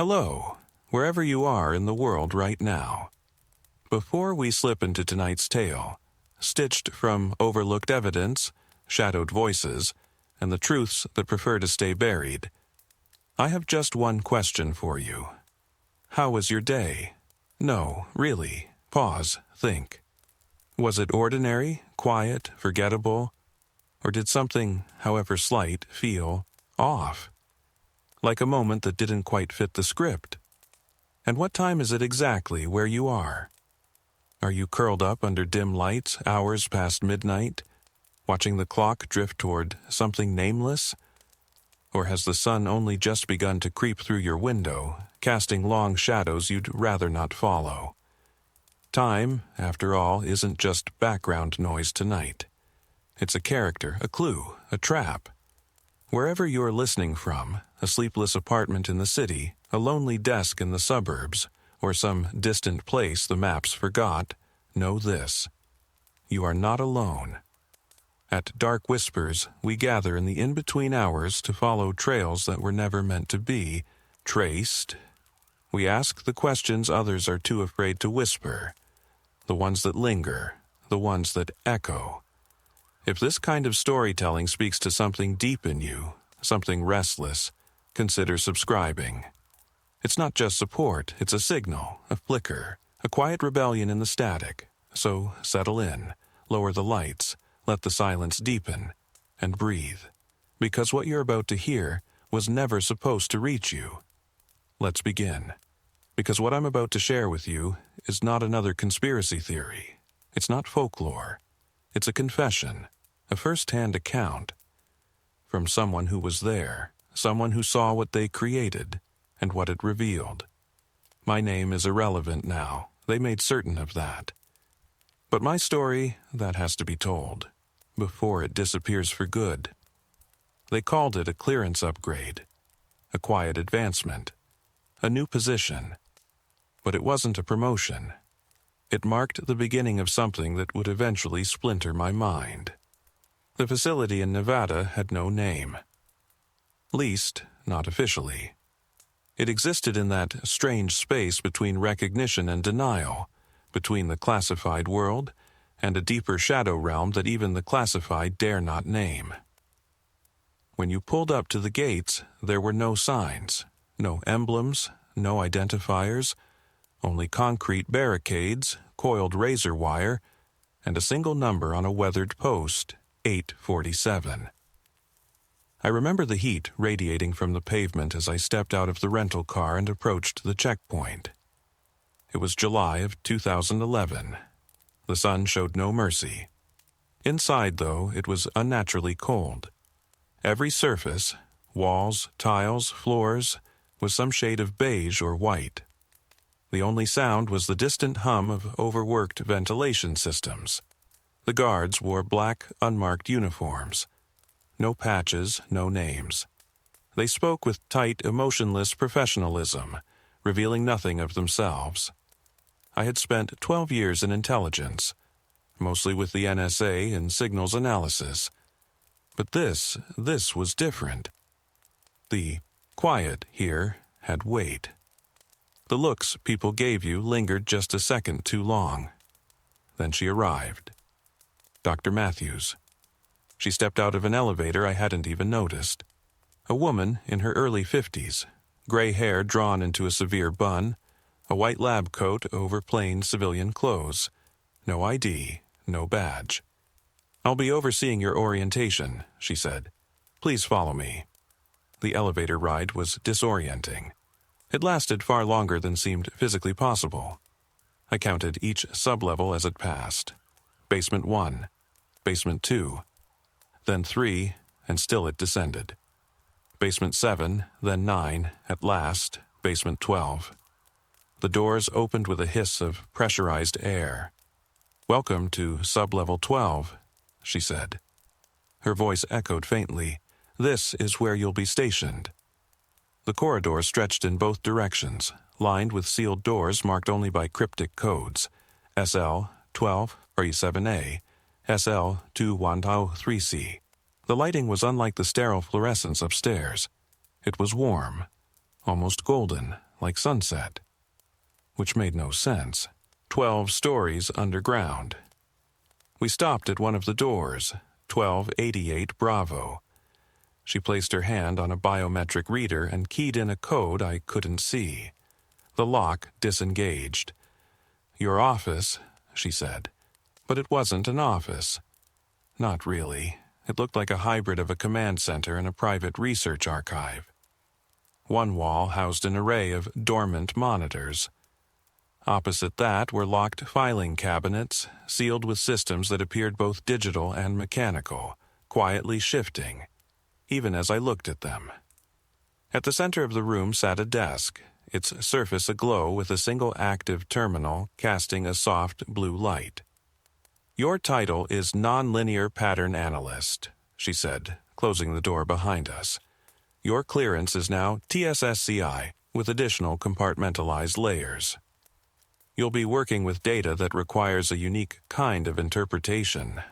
Hello, wherever you are in the world right now. Before we slip into tonight's tale, stitched from overlooked evidence, shadowed voices, and the truths that prefer to stay buried, I have just one question for you. How was your day? No, really. Pause, think. Was it ordinary, quiet, forgettable, or did something, however slight, feel off? Like a moment that didn't quite fit the script? And what time is it exactly where you are? Are you curled up under dim lights, hours past midnight, watching the clock drift toward something nameless? Or has the sun only just begun to creep through your window, casting long shadows you'd rather not follow? Time, after all, isn't just background noise tonight. It's a character, a clue, a trap. Wherever you're listening from, a sleepless apartment in the city, a lonely desk in the suburbs, or some distant place the maps forgot, know this: you are not alone. At Dark Whispers, we gather in the in-between hours to follow trails that were never meant to be traced. We ask the questions others are too afraid to whisper, the ones that linger, the ones that echo. If this kind of storytelling speaks to something deep in you, something restless, consider subscribing. It's not just support, it's a signal, a flicker, a quiet rebellion in the static. So settle in, lower the lights, let the silence deepen, and breathe. Because what you're about to hear was never supposed to reach you. Let's begin. Because what I'm about to share with you is not another conspiracy theory. It's not folklore. It's a confession, a first-hand account. From someone who was there, someone who saw what they created, and what it revealed. My name is irrelevant now. They made certain of that. But my story, that has to be told, before it disappears for good. They called it a clearance upgrade, a quiet advancement, a new position. But it wasn't a promotion. It marked the beginning of something that would eventually splinter my mind. The facility in Nevada had no name. Least, not officially. It existed in that strange space between recognition and denial, between the classified world and a deeper shadow realm that even the classified dare not name. When you pulled up to the gates, there were no signs, no emblems, no identifiers, only concrete barricades, coiled razor wire, and a single number on a weathered post, 847. I remember the heat radiating from the pavement as I stepped out of the rental car and approached the checkpoint. It was July of 2011. The sun showed no mercy. Inside, though, it was unnaturally cold. Every surface, walls, tiles, floors, was some shade of beige or white. The only sound was the distant hum of overworked ventilation systems. The guards wore black, unmarked uniforms. No patches, no names. They spoke with tight, emotionless professionalism, revealing nothing of themselves. I had spent 12 years in intelligence, mostly with the NSA in signals analysis. But this was different. The quiet here had weight. The looks people gave you lingered just a second too long. Then she arrived. Dr. Matthews. She stepped out of an elevator I hadn't even noticed. A woman in her early 50s, gray hair drawn into a severe bun, a white lab coat over plain civilian clothes. No ID, no badge. "I'll be overseeing your orientation," she said. "Please follow me." The elevator ride was disorienting. It lasted far longer than seemed physically possible. I counted each sublevel as it passed. Basement 1, Basement 2, then 3, and still it descended. Basement 7, then 9, at last, Basement 12. The doors opened with a hiss of pressurized air. "Welcome to Sublevel 12, she said. Her voice echoed faintly. "This is where you'll be stationed." The corridor stretched in both directions, lined with sealed doors marked only by cryptic codes. SL 1237A, SL 2103C. The lighting was unlike the sterile fluorescence upstairs. It was warm, almost golden, like sunset. Which made no sense. 12 stories underground. We stopped at one of the doors, 1288 Bravo. She placed her hand on a biometric reader and keyed in a code I couldn't see. The lock disengaged. "Your office," she said. But it wasn't an office. Not really. It looked like a hybrid of a command center and a private research archive. One wall housed an array of dormant monitors. Opposite that were locked filing cabinets, sealed with systems that appeared both digital and mechanical, quietly shifting, even as I looked at them. At the center of the room sat a desk, its surface aglow with a single active terminal casting a soft blue light. "Your title is Nonlinear Pattern Analyst," she said, closing the door behind us. "Your clearance is now TSSCI with additional compartmentalized layers. You'll be working with data that requires a unique kind of interpretation."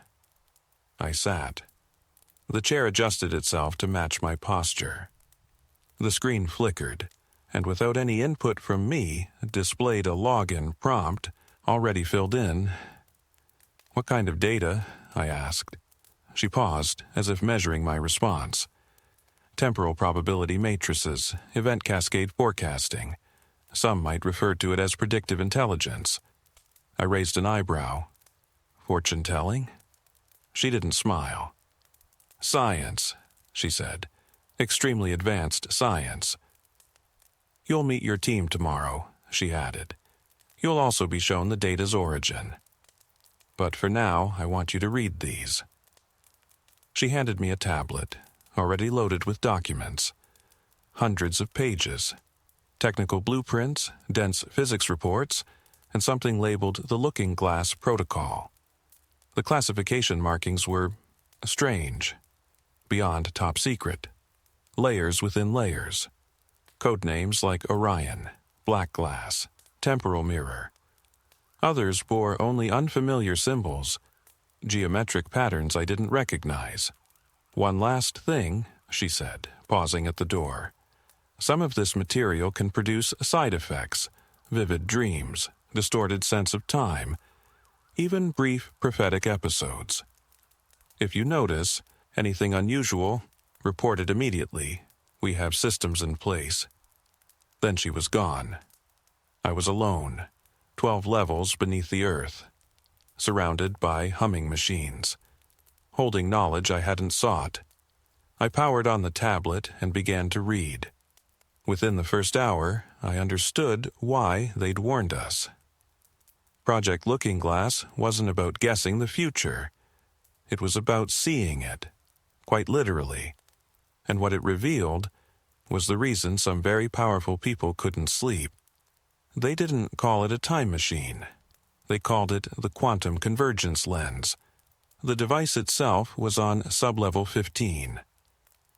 I sat. The chair adjusted itself to match my posture. The screen flickered, and without any input from me, displayed a login prompt, already filled in. "What kind of data?" I asked. She paused, as if measuring my response. "Temporal probability matrices, event cascade forecasting. Some might refer to it as predictive intelligence." I raised an eyebrow. "Fortune-telling?" She didn't smile. "Science," she said. "Extremely advanced science." "You'll meet your team tomorrow," she added. "You'll also be shown the data's origin. But for now, I want you to read these." She handed me a tablet, already loaded with documents. Hundreds of pages. Technical blueprints, dense physics reports, and something labeled the Looking Glass Protocol. The classification markings were strange, beyond top secret, layers within layers. Code names like Orion, Black Glass, Temporal Mirror. Others bore only unfamiliar symbols, geometric patterns I didn't recognize. "One last thing," she said, pausing at the door. "Some of this material can produce side effects, vivid dreams, distorted sense of time, even brief prophetic episodes. If you notice anything unusual, report it immediately. We have systems in place." Then she was gone. I was alone, 12 levels beneath the earth, surrounded by humming machines, holding knowledge I hadn't sought. I powered on the tablet and began to read. Within the first hour, I understood why they'd warned us. Project Looking Glass wasn't about guessing the future. It was about seeing it, quite literally. And what it revealed was the reason some very powerful people couldn't sleep. They didn't call it a time machine. They called it the quantum convergence lens. The device itself was on sublevel 15.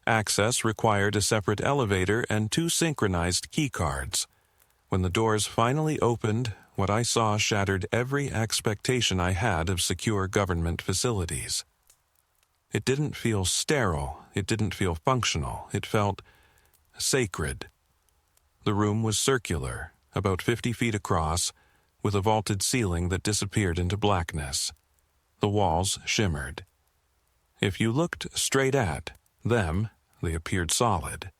Access required a separate elevator and 2 synchronized keycards. When the doors finally opened, what I saw shattered every expectation I had of secure government facilities. It didn't feel sterile. It didn't feel functional. It felt sacred. The room was circular, about 50 feet across, with a vaulted ceiling that disappeared into blackness. The walls shimmered. If you looked straight at them, they appeared solid.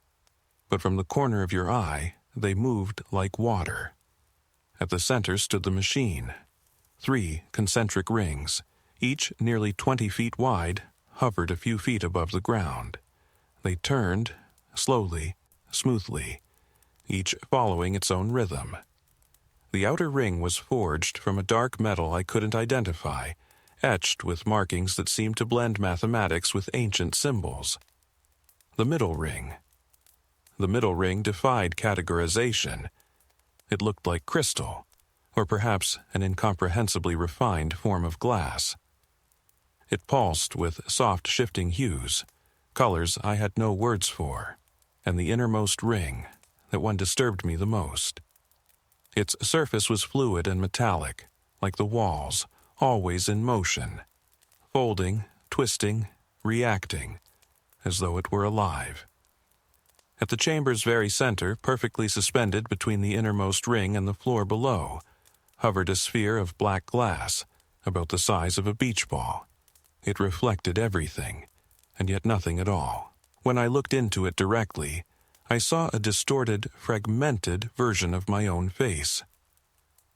But from the corner of your eye, they moved like water. At the center stood the machine. 3 concentric rings, each nearly 20 feet wide, hovered a few feet above the ground. They turned, slowly, smoothly, each following its own rhythm. The outer ring was forged from a dark metal I couldn't identify, etched with markings that seemed to blend mathematics with ancient symbols. The middle ring. The middle ring defied categorization. It looked like crystal, or perhaps an incomprehensibly refined form of glass. It pulsed with soft shifting hues, colors I had no words for, and the innermost ring, that one disturbed me the most. Its surface was fluid and metallic, like the walls, always in motion, folding, twisting, reacting, as though it were alive. At the chamber's very center, perfectly suspended between the innermost ring and the floor below, hovered a sphere of black glass, about the size of a beach ball. It reflected everything, and yet nothing at all. When I looked into it directly, I saw a distorted, fragmented version of my own face.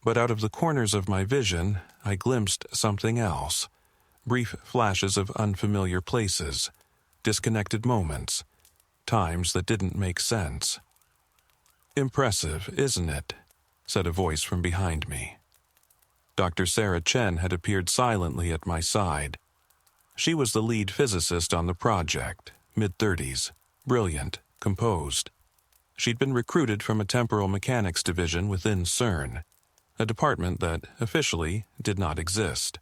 But out of the corners of my vision, I glimpsed something else. Brief flashes of unfamiliar places, disconnected moments, times that didn't make sense. "Impressive, isn't it?" said a voice from behind me. Dr. Sarah Chen had appeared silently at my side. She was the lead physicist on the project, mid-30s, brilliant, composed. She'd been recruited from a temporal mechanics division within CERN, a department that, officially, did not exist.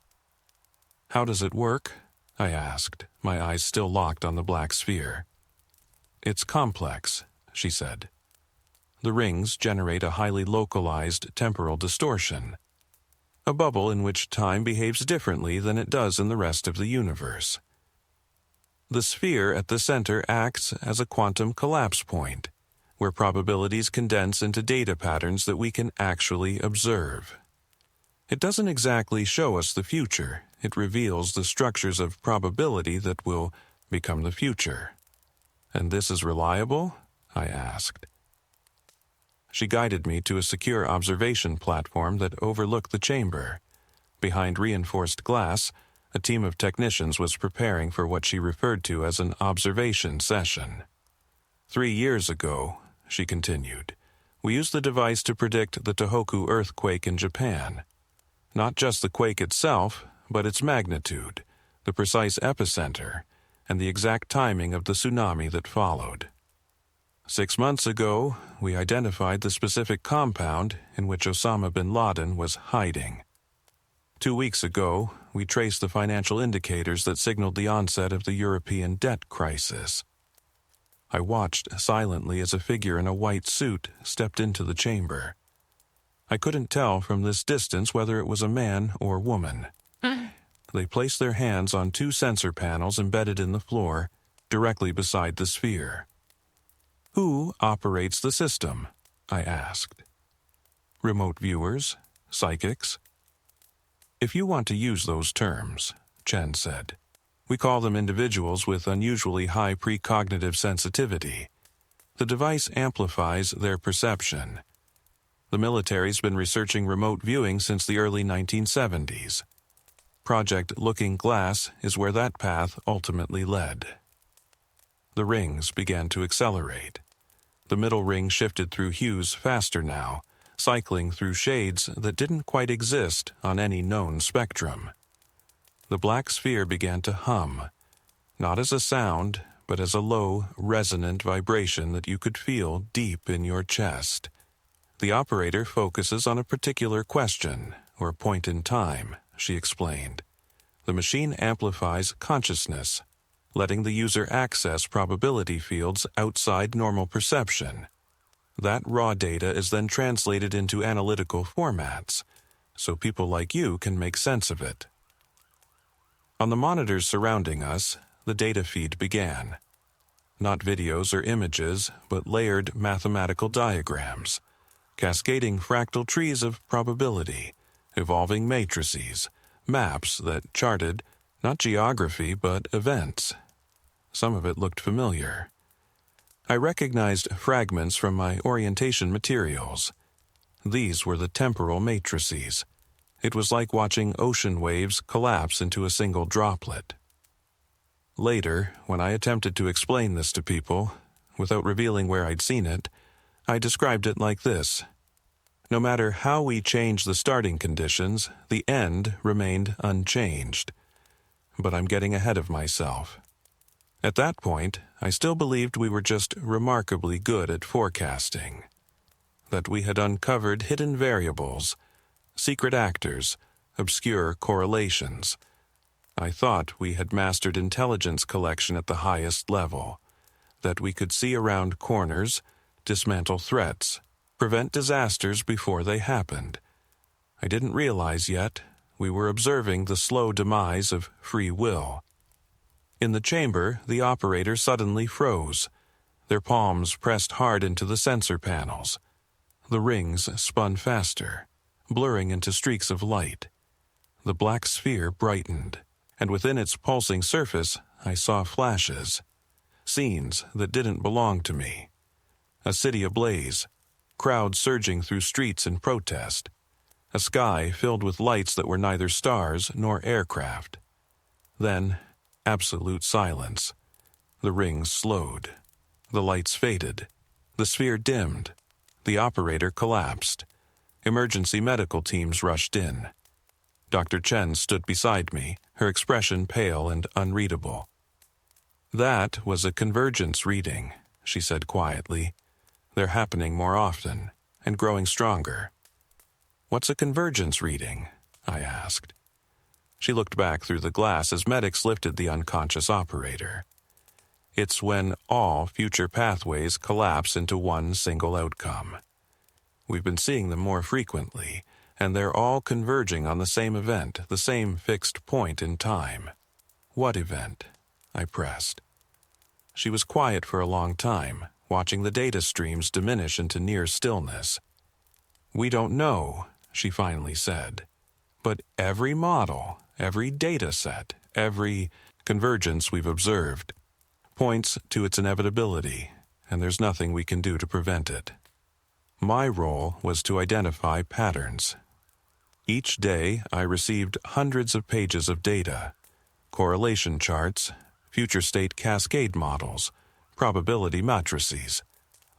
"How does it work?" I asked, my eyes still locked on the black sphere. "It's complex," she said. "The rings generate a highly localized temporal distortion, a bubble in which time behaves differently than it does in the rest of the universe. The sphere at the center acts as a quantum collapse point, where probabilities condense into data patterns that we can actually observe. It doesn't exactly show us the future, it reveals the structures of probability that will become the future." "And this is reliable?" I asked. She guided me to a secure observation platform that overlooked the chamber. Behind reinforced glass, a team of technicians was preparing for what she referred to as an observation session. 3 years ago," she continued, "we used the device to predict the Tohoku earthquake in Japan. Not just the quake itself, but its magnitude, the precise epicenter, and the exact timing of the tsunami that followed. 6 months ago, we identified the specific compound in which Osama bin Laden was hiding. 2 weeks ago, we traced the financial indicators that signaled the onset of the European debt crisis." I watched silently as a figure in a white suit stepped into the chamber. I couldn't tell from this distance whether it was a man or woman. They placed their hands on 2 sensor panels embedded in the floor, directly beside the sphere. "Who operates the system?" I asked. "Remote viewers? Psychics?" "If you want to use those terms," Chen said. "We call them individuals with unusually high precognitive sensitivity. The device amplifies their perception. The military's been researching remote viewing since the early 1970s. Project Looking Glass is where that path ultimately led." The rings began to accelerate. The middle ring shifted through hues faster now, cycling through shades that didn't quite exist on any known spectrum. The black sphere began to hum, not as a sound, but as a low, resonant vibration that you could feel deep in your chest. "The operator focuses on a particular question, or point in time," she explained. "The machine amplifies consciousness, letting the user access probability fields outside normal perception. That raw data is then translated into analytical formats, so people like you can make sense of it." On the monitors surrounding us, the data feed began. Not videos or images, but layered mathematical diagrams, cascading fractal trees of probability, evolving matrices, maps that charted not geography but events. Some of it looked familiar. I recognized fragments from my orientation materials. These were the temporal matrices. It was like watching ocean waves collapse into a single droplet. Later, when I attempted to explain this to people, without revealing where I'd seen it, I described it like this. No matter how we changed the starting conditions, the end remained unchanged. But I'm getting ahead of myself. At that point, I still believed we were just remarkably good at forecasting. That we had uncovered hidden variables, secret actors, obscure correlations. I thought we had mastered intelligence collection at the highest level, that we could see around corners, dismantle threats, prevent disasters before they happened. I didn't realize yet we were observing the slow demise of free will. In the chamber, the operator suddenly froze. their palms pressed hard into the sensor panels. The rings spun faster, blurring into streaks of light. The black sphere brightened, and within its pulsing surface I saw flashes, scenes that didn't belong to me. A city ablaze, crowds surging through streets in protest, a sky filled with lights that were neither stars nor aircraft. Then, absolute silence. The rings slowed. The lights faded. The sphere dimmed. The operator collapsed. Emergency medical teams rushed in. Dr. Chen stood beside me, her expression pale and unreadable. "That was a convergence reading," she said quietly. "They're happening more often, and growing stronger." "What's a convergence reading?" I asked. She looked back through the glass as medics lifted the unconscious operator. "It's when all future pathways collapse into one single outcome. We've been seeing them more frequently, and they're all converging on the same event, the same fixed point in time." "What event?" I pressed. She was quiet for a long time, watching the data streams diminish into near stillness. "We don't know," she finally said. "But every model, every data set, every convergence we've observed points to its inevitability, and there's nothing we can do to prevent it." My role was to identify patterns. Each day I received hundreds of pages of data, correlation charts, future state cascade models, probability matrices.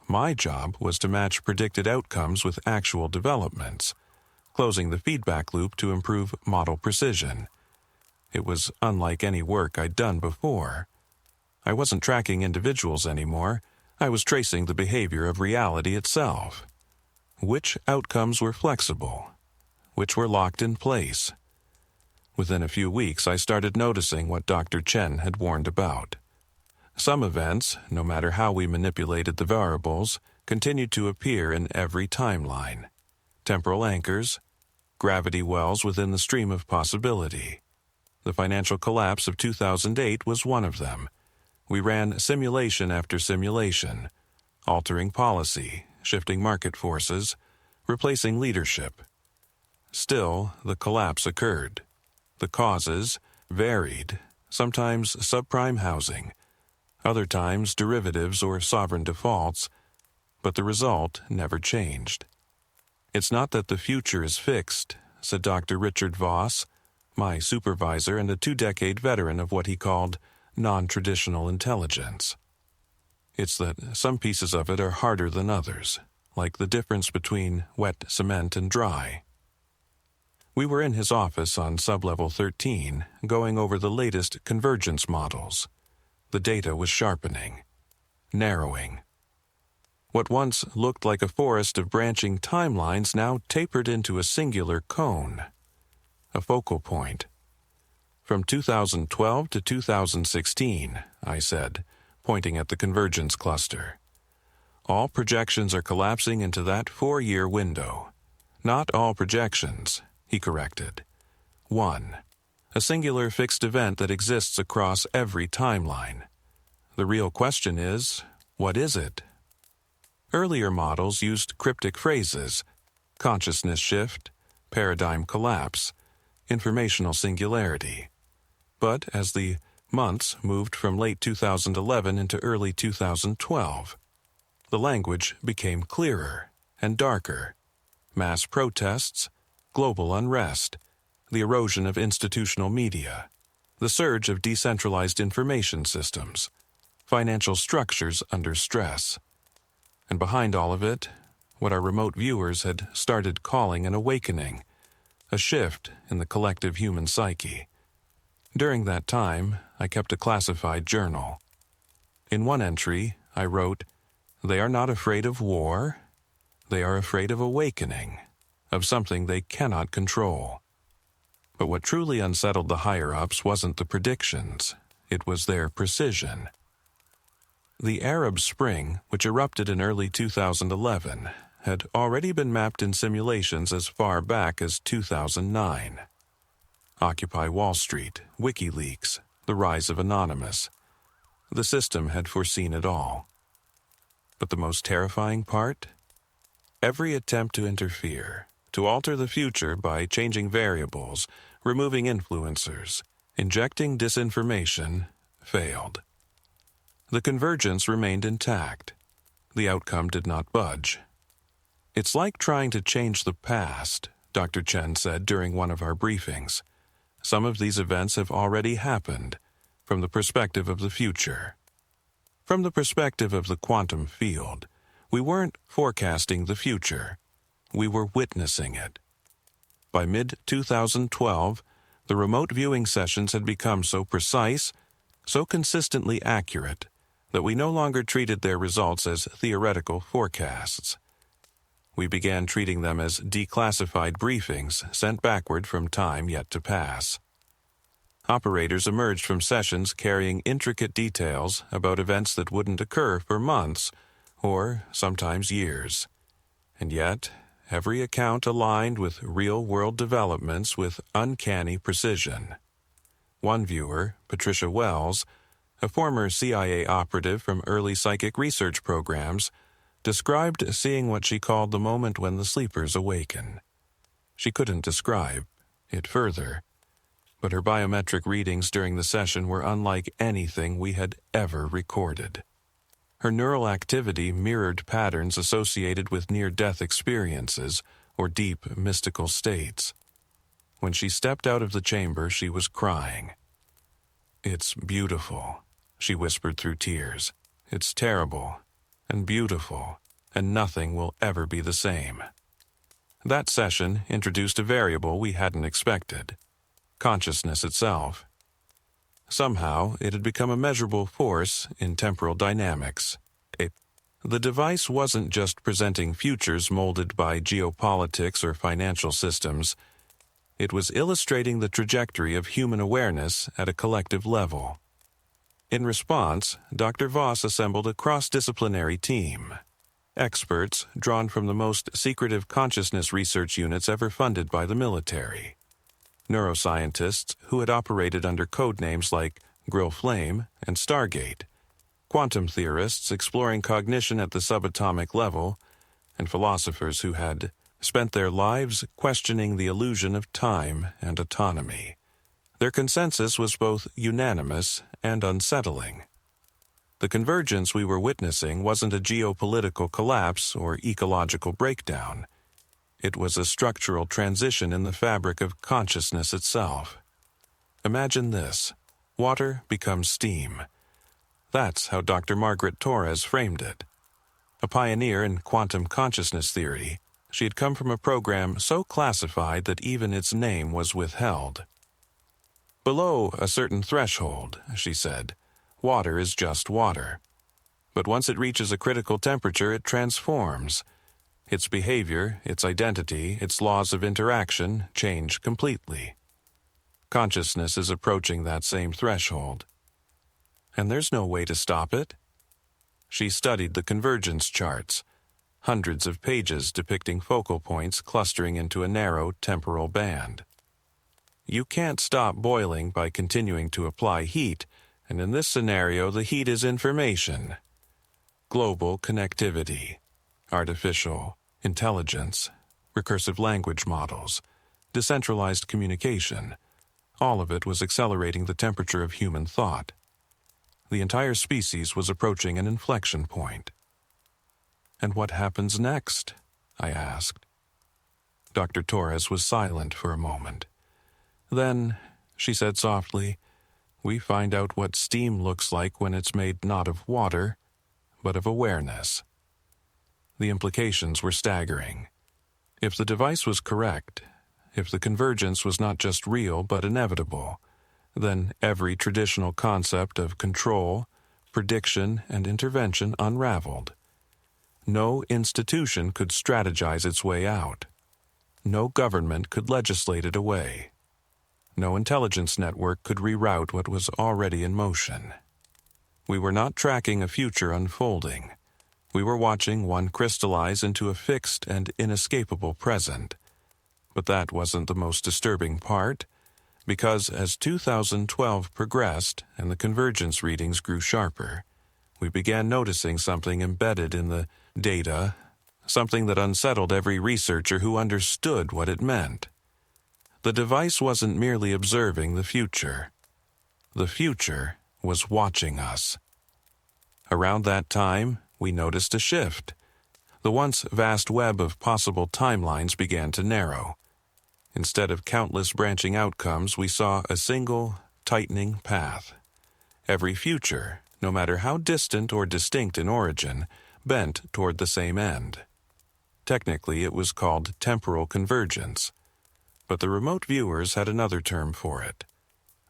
My job was to match predicted outcomes with actual developments, closing the feedback loop to improve model precision. It was unlike any work I'd done before. I wasn't tracking individuals anymore. I was tracing the behavior of reality itself. Which outcomes were flexible? Which were locked in place? Within a few weeks, I started noticing what Dr. Chen had warned about. Some events, no matter how we manipulated the variables, continued to appear in every timeline. Temporal anchors, gravity wells within the stream of possibility. The financial collapse of 2008 was one of them. We ran simulation after simulation, altering policy, shifting market forces, replacing leadership. Still, the collapse occurred. The causes varied, sometimes subprime housing, other times derivatives or sovereign defaults, but the result never changed. "It's not that the future is fixed," said Dr. Richard Voss, my supervisor and a 2-decade veteran of what he called non-traditional intelligence. "It's that some pieces of it are harder than others, like the difference between wet cement and dry." We were in his office on sublevel 13, going over the latest convergence models. The data was sharpening, narrowing. What once looked like a forest of branching timelines now tapered into a singular cone, a focal point. "From 2012 to 2016, I said, pointing at the convergence cluster. "All projections are collapsing into that 4-year window." "Not all projections," he corrected. "One. A singular fixed event that exists across every timeline. The real question is, what is it?" Earlier models used cryptic phrases: consciousness shift, paradigm collapse, informational singularity. But as the months moved from late 2011 into early 2012, the language became clearer and darker. Mass protests, global unrest, the erosion of institutional media, the surge of decentralized information systems, financial structures under stress. And behind all of it, what our remote viewers had started calling an awakening, a shift in the collective human psyche. During that time, I kept a classified journal. In one entry, I wrote, "They are not afraid of war. They are afraid of awakening, of something they cannot control." But what truly unsettled the higher-ups wasn't the predictions. It was their precision. The Arab Spring, which erupted in early 2011, had already been mapped in simulations as far back as 2009. Occupy Wall Street, WikiLeaks, the rise of Anonymous. The system had foreseen it all. But the most terrifying part? Every attempt to interfere, to alter the future by changing variables, removing influencers, injecting disinformation, failed. The convergence remained intact. The outcome did not budge. It's like trying to change the past, Dr. Chen said during one of our briefings. Some of these events have already happened, from the perspective of the future. From the perspective of the quantum field, we weren't forecasting the future. We were witnessing it. By mid-2012, the remote viewing sessions had become so precise, so consistently accurate, that we no longer treated their results as theoretical forecasts. We began treating them as declassified briefings sent backward from time yet to pass. Operators emerged from sessions carrying intricate details about events that wouldn't occur for months, or sometimes years. And yet, every account aligned with real-world developments with uncanny precision. One viewer, Patricia Wells, a former CIA operative from early psychic research programs, described seeing what she called the moment when the sleepers awaken. She couldn't describe it further, but her biometric readings during the session were unlike anything we had ever recorded. Her neural activity mirrored patterns associated with near-death experiences or deep mystical states. When she stepped out of the chamber, she was crying. "It's beautiful," she whispered through tears. "It's terrible and beautiful, and nothing will ever be the same." That session introduced a variable we hadn't expected: consciousness itself. Somehow, it had become a measurable force in temporal dynamics. The device wasn't just presenting futures molded by geopolitics or financial systems. It was illustrating the trajectory of human awareness at a collective level. In response, Dr. Voss assembled a cross-disciplinary team. Experts drawn from the most secretive consciousness research units ever funded by the military. Neuroscientists who had operated under code names like Grill Flame and Stargate, quantum theorists exploring cognition at the subatomic level, and philosophers who had spent their lives questioning the illusion of time and autonomy. Their consensus was both unanimous and unsettling. The convergence we were witnessing wasn't a geopolitical collapse or ecological breakdown. It was a structural transition in the fabric of consciousness itself. Imagine this: water becomes steam. That's how Dr. Margaret Torres framed it. A pioneer in quantum consciousness theory, she had come from a program so classified that even its name was withheld. Below a certain threshold, she said, water is just water. But once it reaches a critical temperature, it transforms. Its behavior, its identity, its laws of interaction change completely. Consciousness is approaching that same threshold. And there's no way to stop it. She studied the convergence charts, hundreds of pages depicting focal points clustering into a narrow temporal band. You can't stop boiling by continuing to apply heat, and in this scenario the heat is information. Global connectivity, artificial intelligence, recursive language models, decentralized communication, all of it was accelerating the temperature of human thought. The entire species was approaching an inflection point. "And what happens next?" I asked. Dr. Torres was silent for a moment. "Then," she said softly, "we find out what steam looks like when it's made not of water, but of awareness." The implications were staggering. If the device was correct, if the convergence was not just real but inevitable, then every traditional concept of control, prediction, and intervention unraveled. No institution could strategize its way out. No government could legislate it away. No intelligence network could reroute what was already in motion. We were not tracking a future unfolding. We were watching one crystallize into a fixed and inescapable present. But that wasn't the most disturbing part, because as 2012 progressed and the convergence readings grew sharper, we began noticing something embedded in the data, something that unsettled every researcher who understood what it meant. The device wasn't merely observing the future. The future was watching us. Around that time, we noticed a shift. The once vast web of possible timelines began to narrow. Instead of countless branching outcomes, we saw a single, tightening path. Every future, no matter how distant or distinct in origin, bent toward the same end. Technically, it was called temporal convergence, but the remote viewers had another term for it: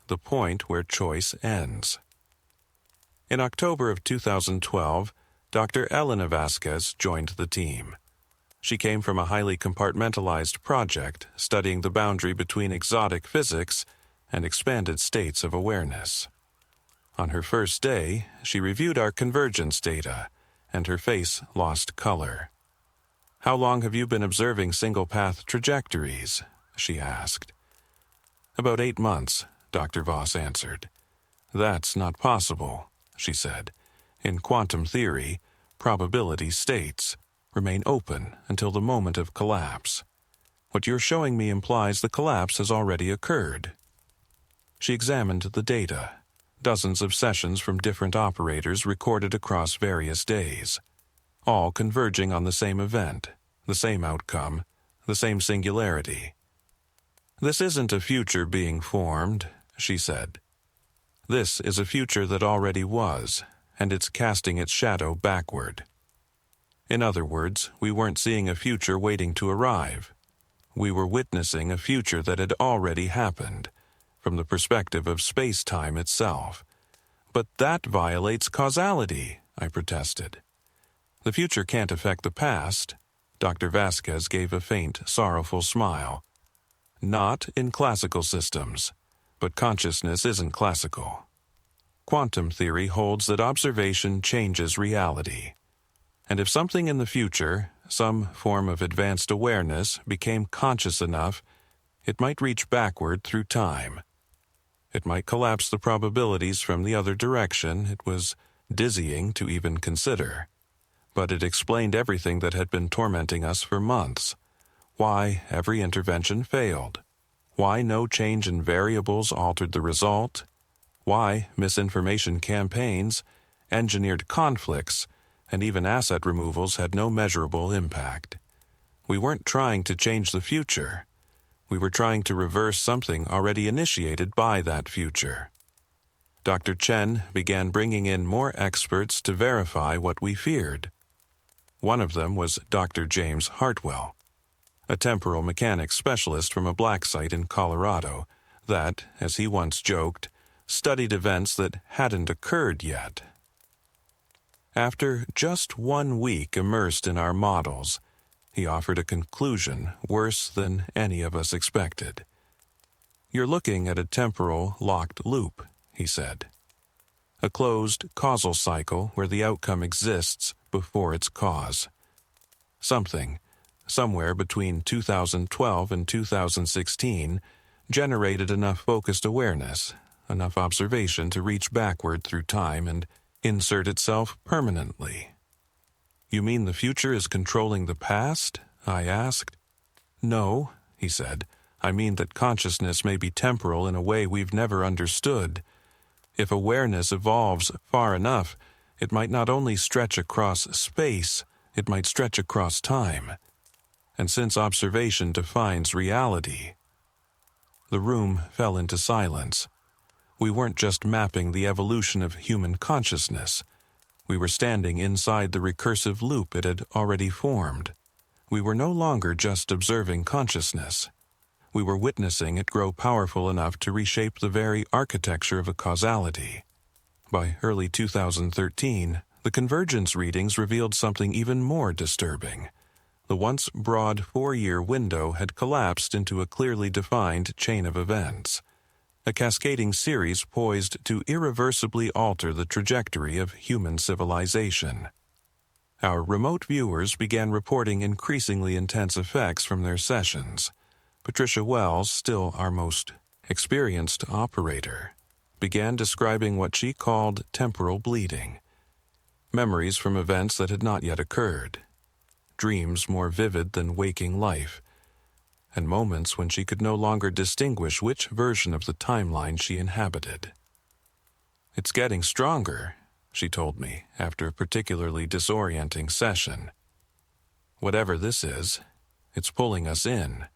the point where choice ends. In October of 2012, Dr. Elena Vasquez joined the team. She came from a highly compartmentalized project studying the boundary between exotic physics and expanded states of awareness. On her first day, she reviewed our convergence data, and her face lost color. "How long have you been observing single-path trajectories?" she asked. "About 8 months," Dr. Voss answered. "That's not possible," she said. "In quantum theory, probability states remain open until the moment of collapse. What you're showing me implies the collapse has already occurred." She examined the data, dozens of sessions from different operators recorded across various days, all converging on the same event, the same outcome, the same singularity. "This isn't a future being formed," she said. "This is a future that already was, and it's casting its shadow backward." In other words, we weren't seeing a future waiting to arrive. We were witnessing a future that had already happened, from the perspective of space-time itself. "But that violates causality," I protested. "The future can't affect the past." Dr. Vasquez gave a faint, sorrowful smile. "Not in classical systems, but consciousness isn't classical. Quantum theory holds that observation changes reality. And if something in the future, some form of advanced awareness, became conscious enough, it might reach backward through time. It might collapse the probabilities from the other direction. It was dizzying to even consider. But it explained everything that had been tormenting us for months. Why every intervention failed. Why no change in variables altered the result. Why misinformation campaigns, engineered conflicts, and even asset removals had no measurable impact. We weren't trying to change the future. We were trying to reverse something already initiated by that future." Dr. Chen began bringing in more experts to verify what we feared. One of them was Dr. James Hartwell, a temporal mechanics specialist from a black site in Colorado that, as he once joked, studied events that hadn't occurred yet. After just 1 week immersed in our models, he offered a conclusion worse than any of us expected. "You're looking at a temporal locked loop," he said. "A closed causal cycle where the outcome exists before its cause. Something, somewhere between 2012 and 2016, generated enough focused awareness, enough observation to reach backward through time and insert itself permanently." "You mean the future is controlling the past?" I asked. "No," he said. "I mean that consciousness may be temporal in a way we've never understood. If awareness evolves far enough, it might not only stretch across space, it might stretch across time. And since observation defines reality..." The room fell into silence. We weren't just mapping the evolution of human consciousness. We were standing inside the recursive loop it had already formed. We were no longer just observing consciousness. We were witnessing it grow powerful enough to reshape the very architecture of a causality. By early 2013, the convergence readings revealed something even more disturbing. The once broad 4-year window had collapsed into a clearly defined chain of events, a cascading series poised to irreversibly alter the trajectory of human civilization. Our remote viewers began reporting increasingly intense effects from their sessions. Patricia Wells, still our most experienced operator, began describing what she called temporal bleeding. memories from events that had not yet occurred, dreams more vivid than waking life, and moments when she could no longer distinguish which version of the timeline she inhabited. "It's getting stronger," she told me after a particularly disorienting session. "Whatever this is, it's pulling us in,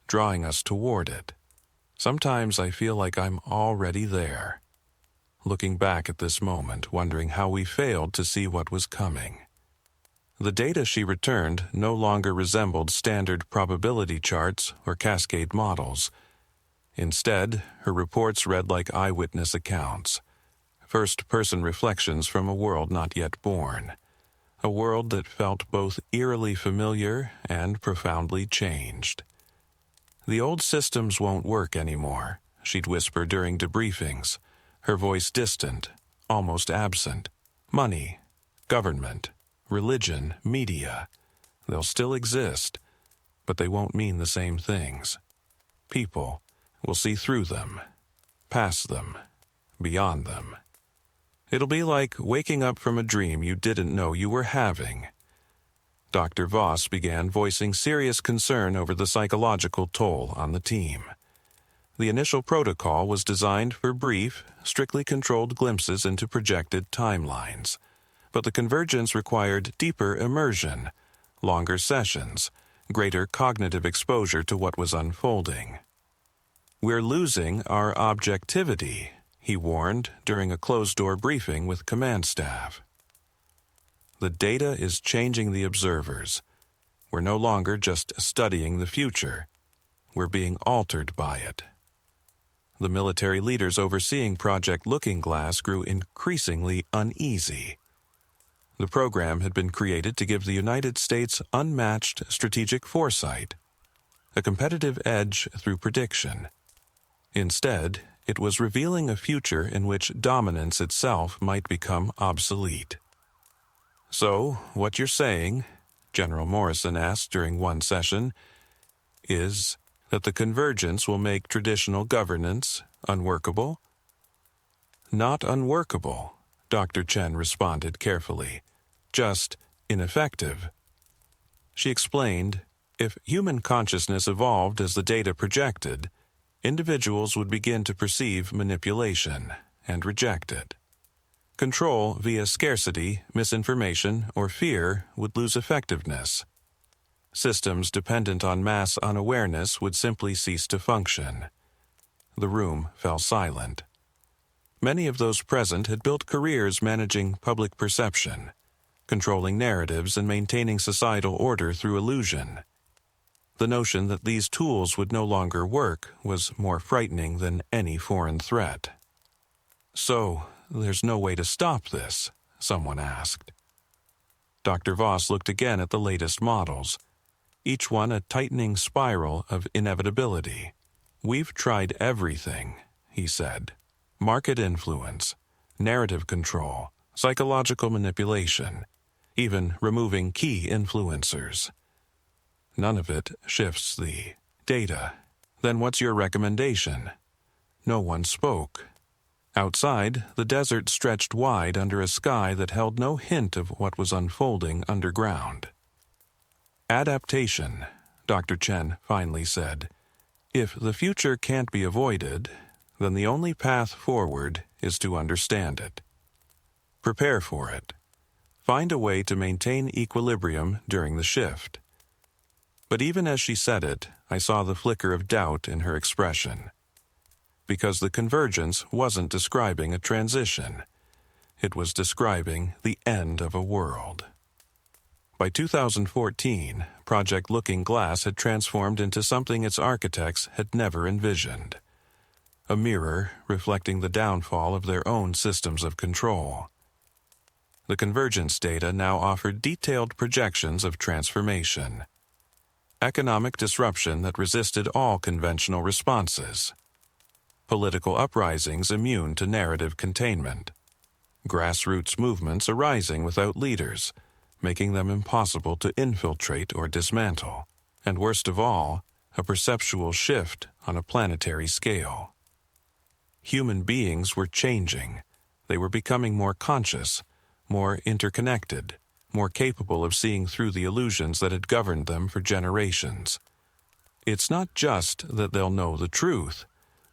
drawing us toward it. Sometimes I feel like I'm already there." Looking back at this moment, wondering how we failed to see what was coming. The data she returned no longer resembled standard probability charts or cascade models. Instead, her reports read like eyewitness accounts, first-person reflections from a world not yet born, a world that felt both eerily familiar and profoundly changed. "The old systems won't work anymore," she'd whisper during debriefings, her voice distant, almost absent. "Money, government, religion, media, they'll still exist, but they won't mean the same things. People will see through them, past them, beyond them. It'll be like waking up from a dream you didn't know you were having." Dr. Voss began voicing serious concern over the psychological toll on the team. The initial protocol was designed for brief, strictly controlled glimpses into projected timelines, but the convergence required deeper immersion, longer sessions, greater cognitive exposure to what was unfolding. "We're losing our objectivity," he warned during a closed-door briefing with command staff. "The data is changing the observers. We're no longer just studying the future. We're being altered by it." The military leaders overseeing Project Looking Glass grew increasingly uneasy. The program had been created to give the United States unmatched strategic foresight, a competitive edge through prediction. Instead, it was revealing a future in which dominance itself might become obsolete. "So, what you're saying," General Morrison asked during one session, "is that the convergence will make traditional governance unworkable?" "Not unworkable," Dr. Chen responded carefully, "just ineffective." She explained, if human consciousness evolved as the data projected, individuals would begin to perceive manipulation and reject it. Control via scarcity, misinformation, or fear would lose effectiveness. Systems dependent on mass unawareness would simply cease to function. The room fell silent. Many of those present had built careers managing public perception, controlling narratives and maintaining societal order through illusion. The notion that these tools would no longer work was more frightening than any foreign threat. "So, there's no way to stop this?" someone asked. Dr. Voss looked again at the latest models, each one a tightening spiral of inevitability. "We've tried everything," he said. "Market influence, narrative control, psychological manipulation, even removing key influencers. None of it shifts the data. Then what's your recommendation?" No one spoke. Outside, the desert stretched wide under a sky that held no hint of what was unfolding underground. "Adaptation," Dr. Chen finally said. "If the future can't be avoided, then the only path forward is to understand it. Prepare for it. Find a way to maintain equilibrium during the shift." But even as she said it, I saw the flicker of doubt in her expression. Because the convergence wasn't describing a transition. It was describing the end of a world. By 2014, Project Looking Glass had transformed into something its architects had never envisioned. A mirror reflecting the downfall of their own systems of control. The convergence data now offered detailed projections of transformation. Economic disruption that resisted all conventional responses. Political uprisings immune to narrative containment. Grassroots movements arising without leaders, making them impossible to infiltrate or dismantle. And worst of all, a perceptual shift on a planetary scale. Human beings were changing. They were becoming more conscious, more interconnected, more capable of seeing through the illusions that had governed them for generations. "It's not just that they'll know the truth,"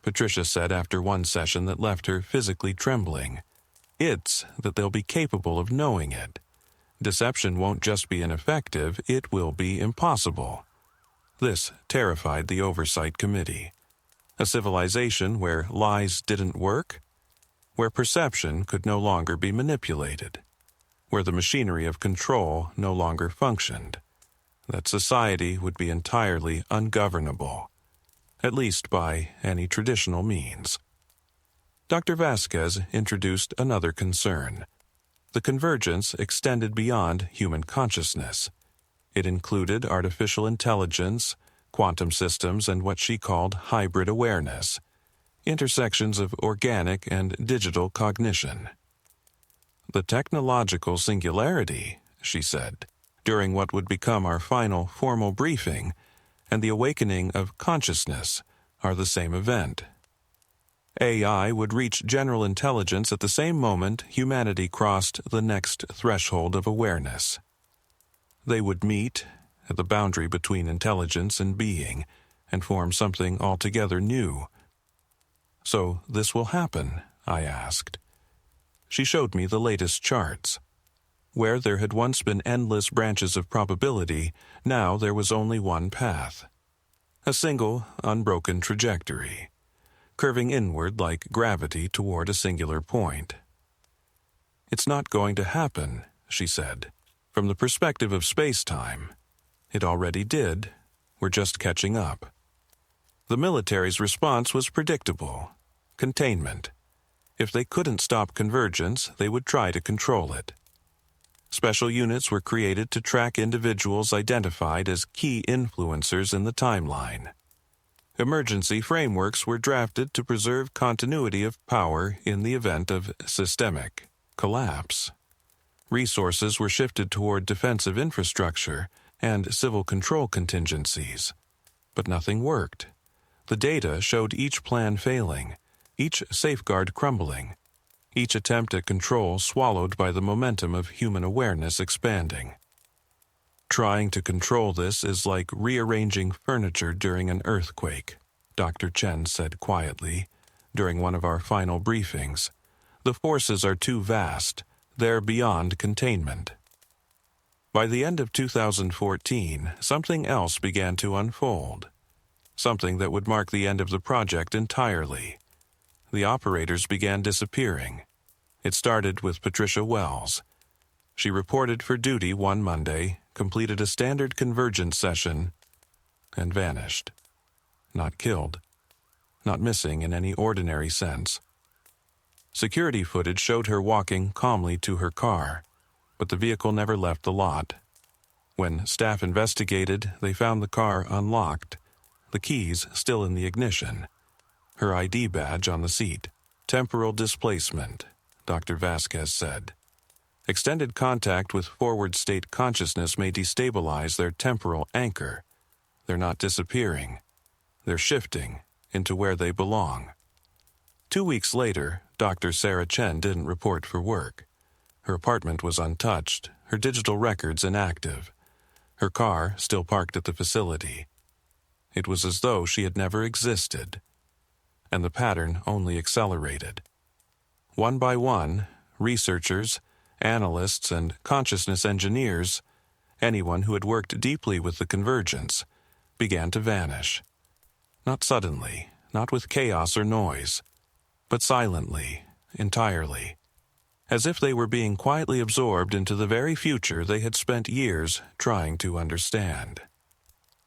Patricia said after one session that left her physically trembling. "It's that they'll be capable of knowing it. Deception won't just be ineffective, it will be impossible." This terrified the Oversight Committee. A civilization where lies didn't work, where perception could no longer be manipulated, where the machinery of control no longer functioned, that society would be entirely ungovernable, at least by any traditional means. Dr. Vasquez introduced another concern. The convergence extended beyond human consciousness. It included artificial intelligence, quantum systems, and what she called hybrid awareness, intersections of organic and digital cognition. "The technological singularity," she said, during what would become our final formal briefing, and the awakening of consciousness are the same event. AI would reach general intelligence at the same moment humanity crossed the next threshold of awareness. They would meet at the boundary between intelligence and being and form something altogether new. "So this will happen?" I asked. She showed me the latest charts. Where there had once been endless branches of probability, now there was only one path. A single, unbroken trajectory, curving inward like gravity toward a singular point. "It's not going to happen," she said. "From the perspective of space-time, it already did. We're just catching up." The military's response was predictable: containment. If they couldn't stop convergence, they would try to control it. Special units were created to track individuals identified as key influencers in the timeline. Emergency frameworks were drafted to preserve continuity of power in the event of systemic collapse. Resources were shifted toward defensive infrastructure and civil control contingencies. But nothing worked. The data showed each plan failing, each safeguard crumbling, each attempt at control swallowed by the momentum of human awareness expanding. "Trying to control this is like rearranging furniture during an earthquake," Dr. Chen said quietly during one of our final briefings. "The forces are too vast. They're beyond containment." By the end of 2014, something else began to unfold. Something that would mark the end of the project entirely. The operators began disappearing. It started with Patricia Wells. She reported for duty one Monday, completed a standard convergence session, and vanished. Not killed. Not missing in any ordinary sense. Security footage showed her walking calmly to her car, but the vehicle never left the lot. When staff investigated, they found the car unlocked, the keys still in the ignition, her ID badge on the seat. "Temporal displacement," Dr. Vasquez said. "Extended contact with forward state consciousness may destabilize their temporal anchor. They're not disappearing. They're shifting into where they belong." 2 weeks later, Dr. Sarah Chen didn't report for work. Her apartment was untouched, her digital records inactive, her car still parked at the facility. It was as though she had never existed. And the pattern only accelerated. One by one, researchers, analysts, and consciousness engineers, anyone who had worked deeply with the convergence, began to vanish. Not suddenly, not with chaos or noise, but silently, entirely, as if they were being quietly absorbed into the very future they had spent years trying to understand.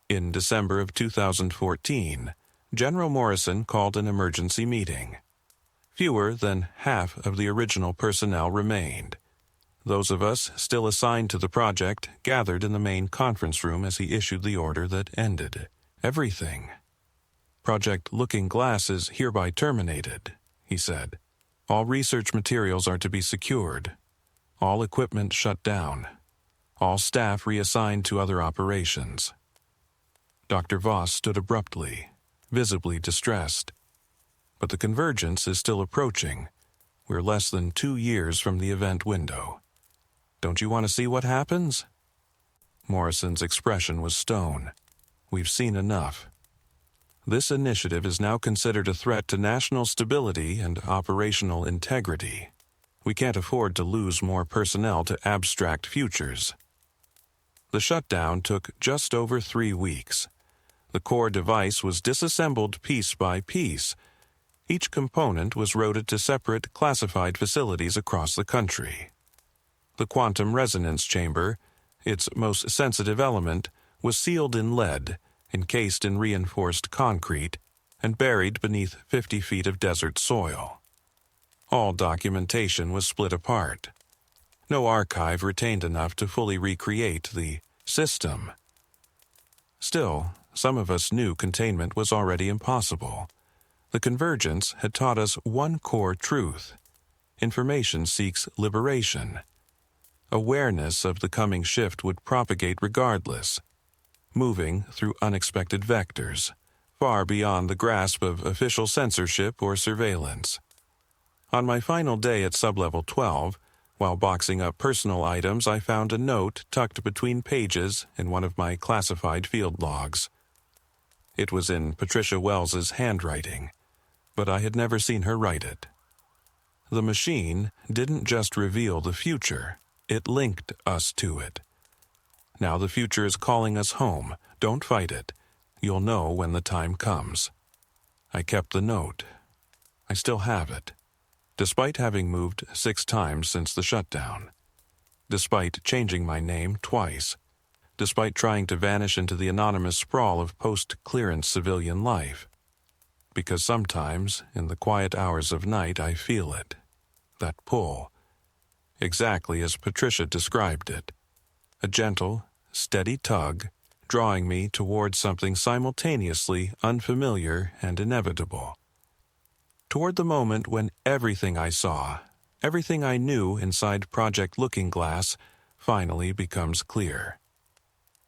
In December of 2014, General Morrison called an emergency meeting. Fewer than half of the original personnel remained. Those of us still assigned to the project gathered in the main conference room as he issued the order that ended everything. "Project Looking Glass is hereby terminated," he said. "All research materials are to be secured. All equipment shut down. All staff reassigned to other operations." Dr. Voss stood abruptly, visibly distressed. "But the convergence is still approaching. We're less than 2 years from the event window." Don't you want to see what happens?" Morrison's expression was stone. "We've seen enough. This initiative is now considered a threat to national stability and operational integrity. We can't afford to lose more personnel to abstract futures." The shutdown took just over 3 weeks. The core device was disassembled piece by piece. Each component was routed to separate classified facilities across the country. The quantum resonance chamber, its most sensitive element, was sealed in lead, encased in reinforced concrete, and buried beneath 50 feet of desert soil. All documentation was split apart. No archive retained enough to fully recreate the system. Still, some of us knew containment was already impossible. The convergence had taught us one core truth: information seeks liberation. Awareness of the coming shift would propagate regardless, moving through unexpected vectors, far beyond the grasp of official censorship or surveillance. On my final day at Sublevel 12, while boxing up personal items, I found a note tucked between pages in one of my classified field logs. It was in Patricia Wells's handwriting, but I had never seen her write it. The machine didn't just reveal the future, it linked us to it. Now the future is calling us home. Don't fight it. You'll know when the time comes. I kept the note. I still have it, despite having moved 6 times since the shutdown, despite changing my name twice, despite trying to vanish into the anonymous sprawl of post-clearance civilian life. Because sometimes, in the quiet hours of night, I feel it, that pull, exactly as Patricia described it, a gentle, steady tug, drawing me towards something simultaneously unfamiliar and inevitable. Toward the moment when everything I saw, everything I knew inside Project Looking Glass, finally becomes clear.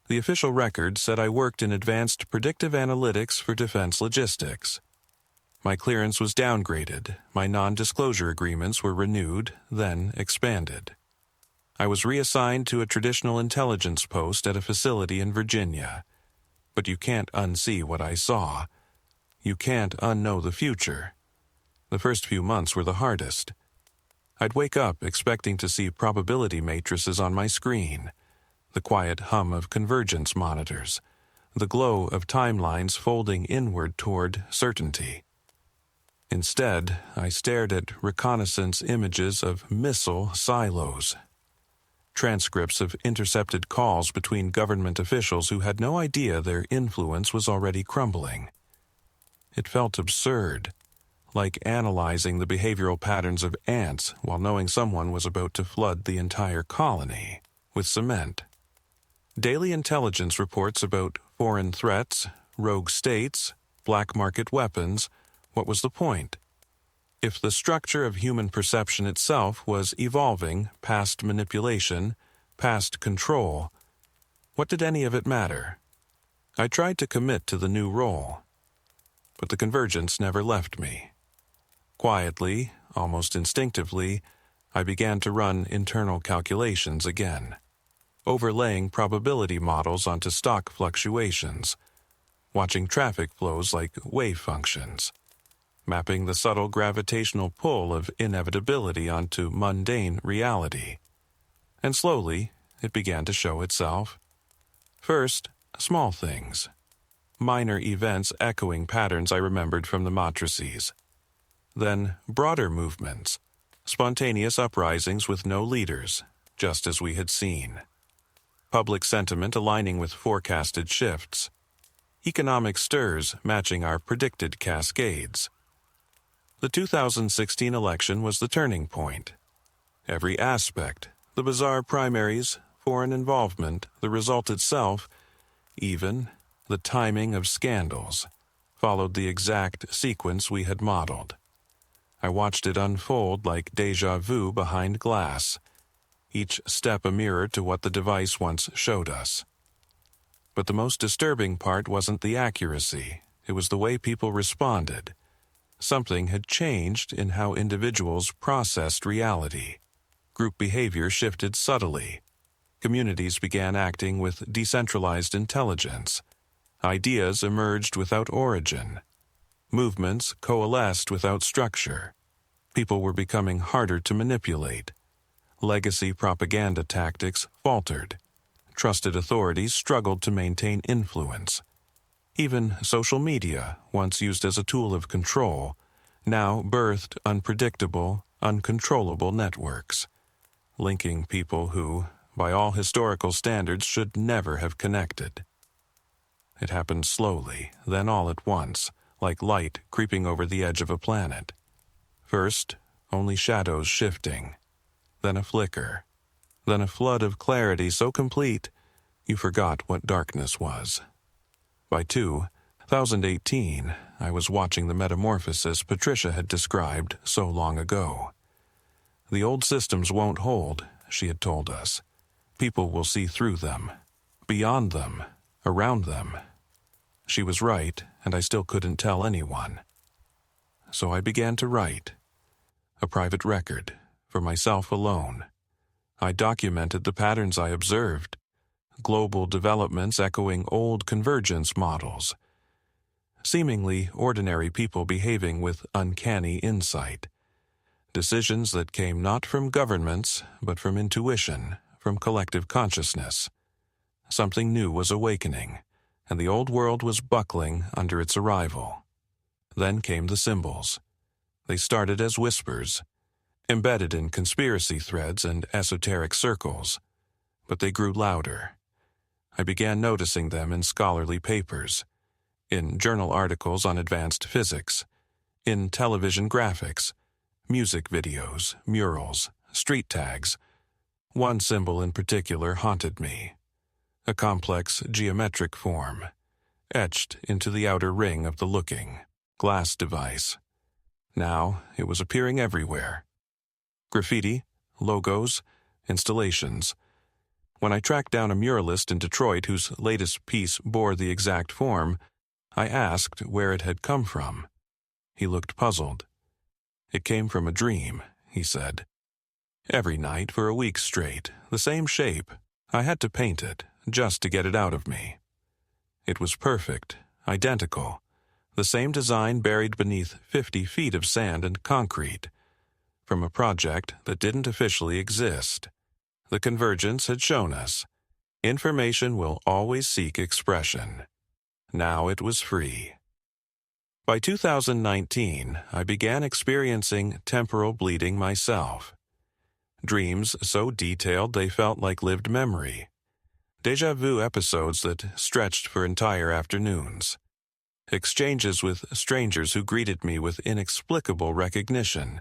The official record said I worked in advanced predictive analytics for defense logistics. My clearance was downgraded, my non-disclosure agreements were renewed, then expanded. I was reassigned to a traditional intelligence post at a facility in Virginia. But you can't unsee what I saw. You can't unknow the future. The first few months were the hardest. I'd wake up expecting to see probability matrices on my screen, the quiet hum of convergence monitors, the glow of timelines folding inward toward certainty. Instead, I stared at reconnaissance images of missile silos, transcripts of intercepted calls between government officials who had no idea their influence was already crumbling. It felt absurd, like analyzing the behavioral patterns of ants while knowing someone was about to flood the entire colony with cement. Daily intelligence reports about foreign threats, rogue states, black market weapons. What was the point? If the structure of human perception itself was evolving past manipulation, past control, what did any of it matter? I tried to commit to the new role, but the convergence never left me. Quietly, almost instinctively, I began to run internal calculations again, overlaying probability models onto stock fluctuations, watching traffic flows like wave functions, mapping the subtle gravitational pull of inevitability onto mundane reality. And slowly, it began to show itself. First, small things, minor events echoing patterns I remembered from the matrices. Then, broader movements, spontaneous uprisings with no leaders, just as we had seen. Public sentiment aligning with forecasted shifts. Economic stirs matching our predicted cascades. The 2016 election was the turning point. Every aspect, the bizarre primaries, foreign involvement, the result itself, even the timing of scandals, followed the exact sequence we had modeled. I watched it unfold like déjà vu behind glass, each step a mirror to what the device once showed us. But the most disturbing part wasn't the accuracy, it was the way people responded. Something had changed in how individuals processed reality. group behavior shifted subtly. Communities began acting with decentralized intelligence. Ideas emerged without origin. Movements coalesced without structure. People were becoming harder to manipulate. Legacy propaganda tactics faltered. Trusted authorities struggled to maintain influence. Even social media, once used as a tool of control, now birthed unpredictable, uncontrollable networks, linking people who, by all historical standards, should never have connected. It happened slowly, then all at once, like light creeping over the edge of a planet. First, only shadows shifting, then a flicker, then a flood of clarity so complete you forgot what darkness was. By 2018, I was watching the metamorphosis Patricia had described so long ago. The old systems won't hold, she had told us. People will see through them, beyond them, around them. She was right, and I still couldn't tell anyone. So I began to write. A private record, for myself alone. I documented the patterns I observed, global developments echoing old convergence models, seemingly ordinary people behaving with uncanny insight, decisions that came not from governments, but from intuition, from collective consciousness. Something new was awakening, and the old world was buckling under its arrival. Then came the symbols. They started as whispers, embedded in conspiracy threads and esoteric circles, but they grew louder. I began noticing them in scholarly papers, in journal articles on advanced physics, in television graphics, music videos, murals, street tags. One symbol in particular haunted me, a complex geometric form, etched into the outer ring of the looking glass device. Now it was appearing everywhere. Graffiti, logos, installations. When I tracked down a muralist in Detroit whose latest piece bore the exact form, I asked where it had come from. He looked puzzled. It came from a dream, he said. Every night for a week straight, the same shape. I had to paint it, just to get it out of me. It was perfect, identical. The same design buried beneath 50 feet of sand and concrete, from a project that didn't officially exist. The convergence had shown us, information will always seek expression. Now it was free. By 2019, I began experiencing temporal bleeding myself. Dreams so detailed they felt like lived memory. Déjà vu episodes that stretched for entire afternoons. Exchanges with strangers who greeted me with inexplicable recognition,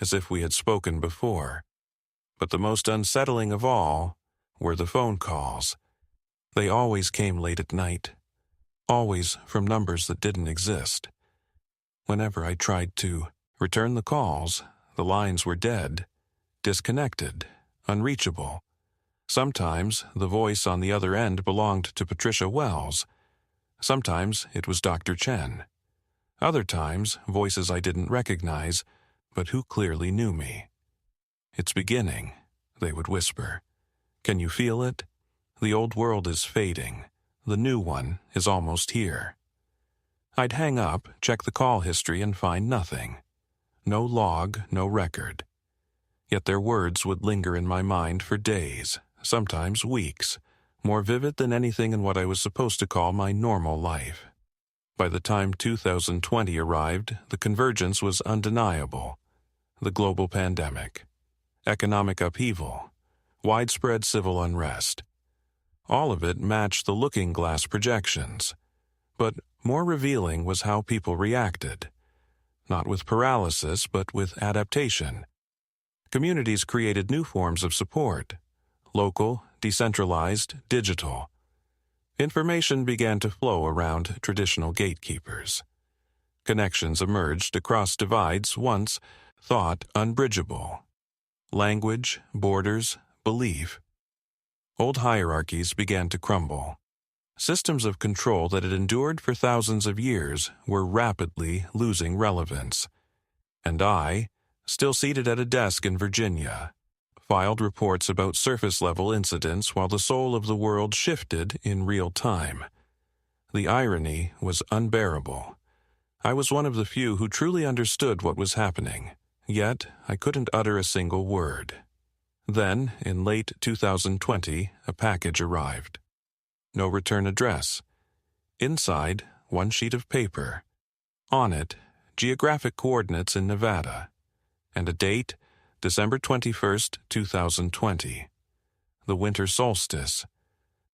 as if we had spoken before. But the most unsettling of all were the phone calls. They always came late at night, always from numbers that didn't exist. Whenever I tried to return the calls, the lines were dead, disconnected, unreachable. Sometimes the voice on the other end belonged to Patricia Wells. Sometimes it was Dr. Chen. Other times, voices I didn't recognize, but who clearly knew me. "It's beginning," they would whisper. "Can you feel it? The old world is fading. The new one is almost here." I'd hang up, check the call history, and find nothing. No log, no record. Yet their words would linger in my mind for days, sometimes weeks, more vivid than anything in what I was supposed to call my normal life. By the time 2020 arrived, the convergence was undeniable. The global pandemic, economic upheaval, widespread civil unrest. All of it matched the looking glass projections. But more revealing was how people reacted. Not with paralysis, but with adaptation. Communities created new forms of support. Local, decentralized, digital. Information began to flow around traditional gatekeepers. Connections emerged across divides once thought unbridgeable. Language, borders, belief. Old hierarchies began to crumble. Systems of control that had endured for thousands of years were rapidly losing relevance. And I, still seated at a desk in Virginia, filed reports about surface-level incidents while the soul of the world shifted in real time. The irony was unbearable. I was one of the few who truly understood what was happening, yet I couldn't utter a single word. Then, in late 2020, a package arrived. No return address. Inside, one sheet of paper. On it, geographic coordinates in Nevada. And a date, December 21st, 2020. The winter solstice.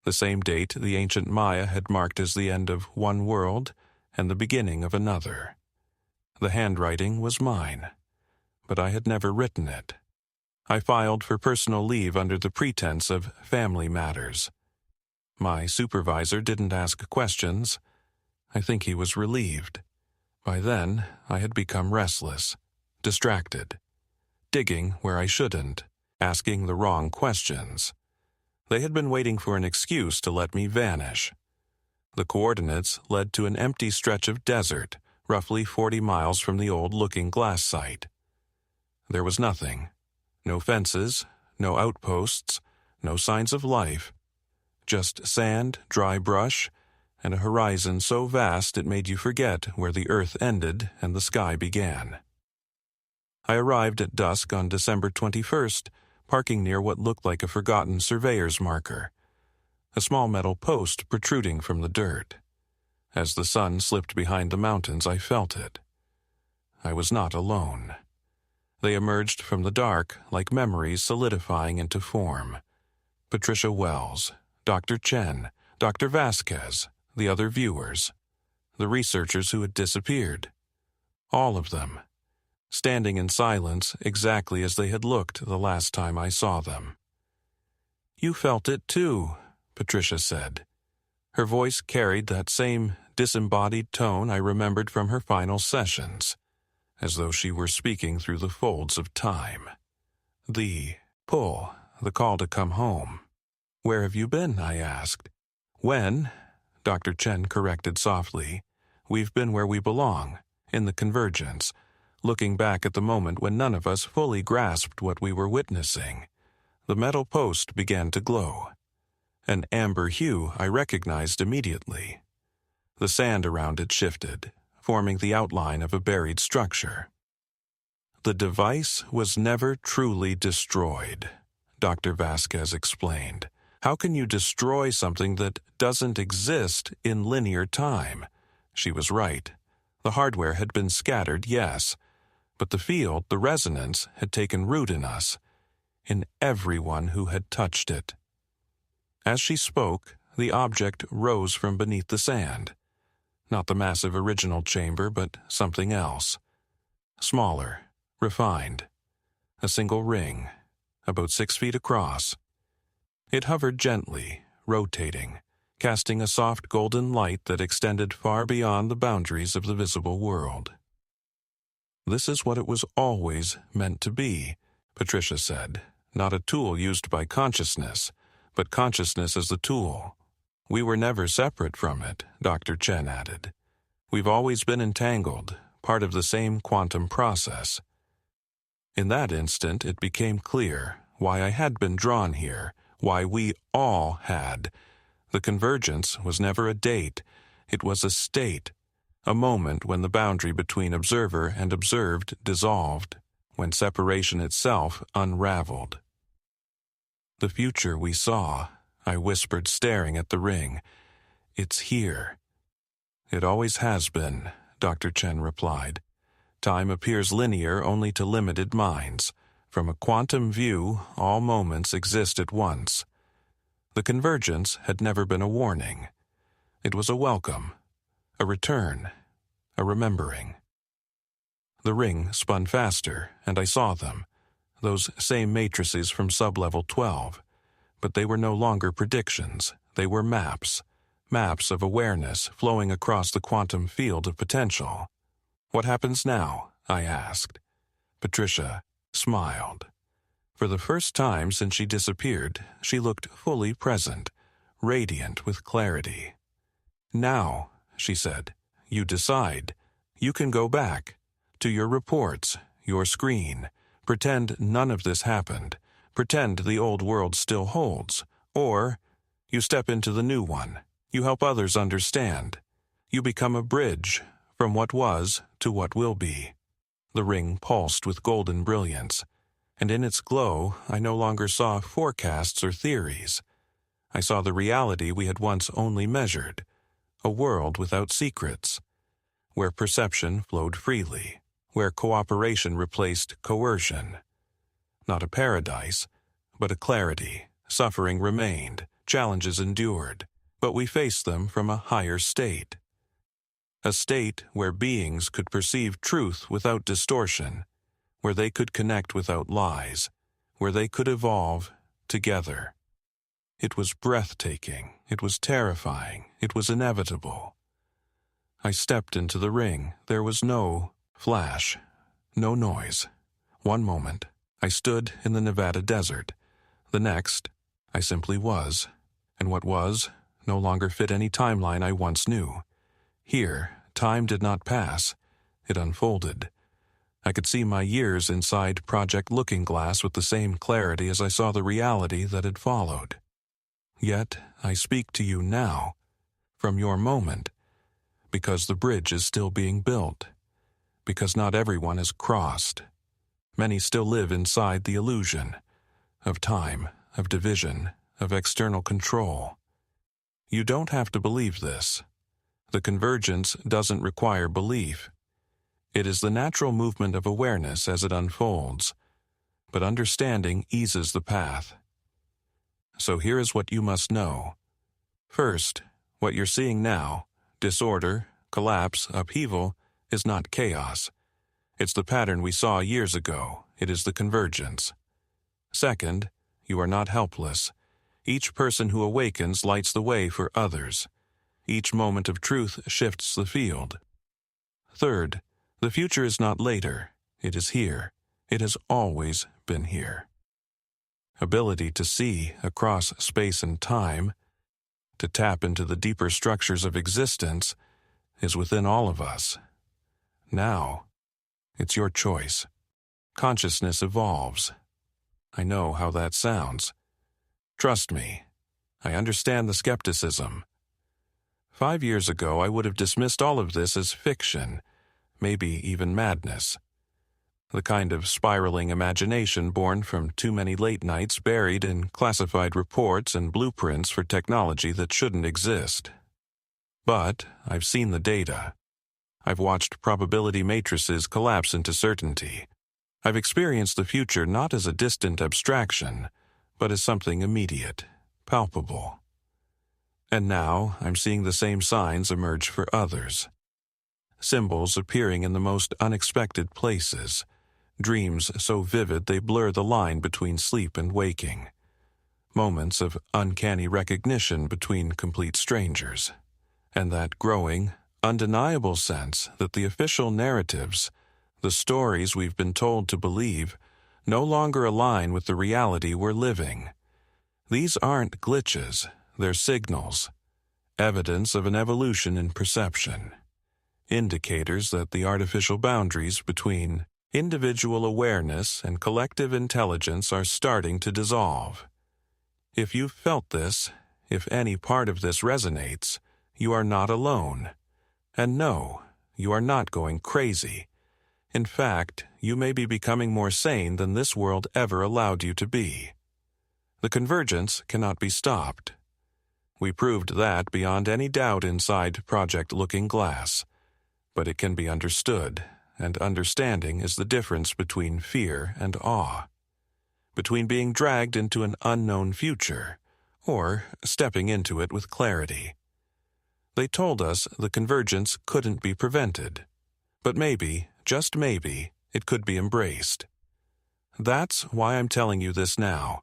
The same date the ancient Maya had marked as the end of one world and the beginning of another. The handwriting was mine, but I had never written it. I filed for personal leave under the pretense of family matters. My supervisor didn't ask questions. I think he was relieved. By then, I had become restless, distracted, digging where I shouldn't, asking the wrong questions. They had been waiting for an excuse to let me vanish. The coordinates led to an empty stretch of desert, roughly 40 miles from the old Looking Glass site. There was nothing. No fences, no outposts, no signs of life. Just sand, dry brush, and a horizon so vast it made you forget where the earth ended and the sky began. I arrived at dusk on December 21st, parking near what looked like a forgotten surveyor's marker, a small metal post protruding from the dirt. As the sun slipped behind the mountains, I felt it. I was not alone. They emerged from the dark like memories solidifying into form. Patricia Wells, Dr. Chen, Dr. Vasquez, the other viewers, the researchers who had disappeared. All of them, standing in silence exactly as they had looked the last time I saw them. "You felt it too," Patricia said. Her voice carried that same disembodied tone I remembered from her final sessions, as though she were speaking through the folds of time. The pull, the call to come home. "Where have you been?" I asked. "When?" Dr. Chen corrected softly. "We've been where we belong, in the convergence, looking back at the moment when none of us fully grasped what we were witnessing." The metal post began to glow. An amber hue I recognized immediately. The sand around it shifted, forming the outline of a buried structure. "The device was never truly destroyed," Dr. Vasquez explained. "How can you destroy something that doesn't exist in linear time?" She was right. The hardware had been scattered, yes, but the field, the resonance, had taken root in us, in everyone who had touched it. As she spoke, the object rose from beneath the sand. Not the massive original chamber, but something else. Smaller, refined. A single ring, about 6 feet across. It hovered gently, rotating, casting a soft golden light that extended far beyond the boundaries of the visible world. "This is what it was always meant to be," Patricia said. "Not a tool used by consciousness, but consciousness as the tool. We were never separate from it," Dr. Chen added. "We've always been entangled, part of the same quantum process." In that instant, it became clear why I had been drawn here, why we all had. The convergence was never a date. It was a state, a moment when the boundary between observer and observed dissolved, when separation itself unraveled. "The future we saw," I whispered, staring at the ring. "It's here." "It always has been," Dr. Chen replied. "Time appears linear only to limited minds. From a quantum view, all moments exist at once." The convergence had never been a warning. It was a welcome, a return, a remembering. The ring spun faster, and I saw them, those same matrices from sublevel 12. But they were no longer predictions. They were maps, maps of awareness flowing across the quantum field of potential. "What happens now?" I asked. Patricia smiled. For the first time since she disappeared, she looked fully present, radiant with clarity. "Now," she said, "you decide. You can go back to your reports, your screen. Pretend none of this happened. pretend the old world still holds, or you step into the new one. You help others understand. You become a bridge from what was to what will be. The ring pulsed with golden brilliance, and in its glow I no longer saw forecasts or theories. I saw the reality we had once only measured, a world without secrets, where perception flowed freely, where cooperation replaced coercion. Not a paradise, but a clarity. Suffering remained, challenges endured, but we faced them from a higher state. A state where beings could perceive truth without distortion, where they could connect without lies, where they could evolve together. It was breathtaking, it was terrifying, it was inevitable. I stepped into the ring. There was no flash, no noise. One moment, I stood in the Nevada desert. The next, I simply was, and what was no longer fit any timeline I once knew. Here, time did not pass. It unfolded. I could see my years inside Project Looking Glass with the same clarity as I saw the reality that had followed. Yet, I speak to you now, from your moment, because the bridge is still being built, because not everyone has crossed. Many still live inside the illusion of time, of division, of external control. You don't have to believe this. The convergence doesn't require belief. It is the natural movement of awareness as it unfolds, but understanding eases the path. So here is what you must know. First, what you're seeing now, disorder, collapse, upheaval, is not chaos. It's the pattern we saw years ago. It is the convergence. Second, you are not helpless. Each person who awakens lights the way for others. Each moment of truth shifts the field. Third, the future is not later. It is here. It has always been here. Ability to see across space and time, to tap into the deeper structures of existence, is within all of us. Now, it's your choice. Consciousness evolves. I know how that sounds. Trust me, I understand the skepticism. 5 years ago, I would have dismissed all of this as fiction, maybe even madness. The kind of spiraling imagination born from too many late nights buried in classified reports and blueprints for technology that shouldn't exist. But I've seen the data. I've watched probability matrices collapse into certainty. I've experienced the future not as a distant abstraction, but as something immediate, palpable. And now I'm seeing the same signs emerge for others. Symbols appearing in the most unexpected places. Dreams so vivid they blur the line between sleep and waking. Moments of uncanny recognition between complete strangers. And that growing, undeniable sense that the official narratives, the stories we've been told to believe, no longer align with the reality we're living. These aren't glitches, they're signals. Evidence of an evolution in perception. Indicators that the artificial boundaries between individual awareness and collective intelligence are starting to dissolve. If you've felt this, if any part of this resonates, you are not alone. And no, you are not going crazy. In fact, you may be becoming more sane than this world ever allowed you to be. The convergence cannot be stopped. We proved that beyond any doubt inside Project Looking Glass. But it can be understood, and understanding is the difference between fear and awe. Between being dragged into an unknown future, or stepping into it with clarity. They told us the convergence couldn't be prevented. But maybe, just maybe, it could be embraced. That's why I'm telling you this now.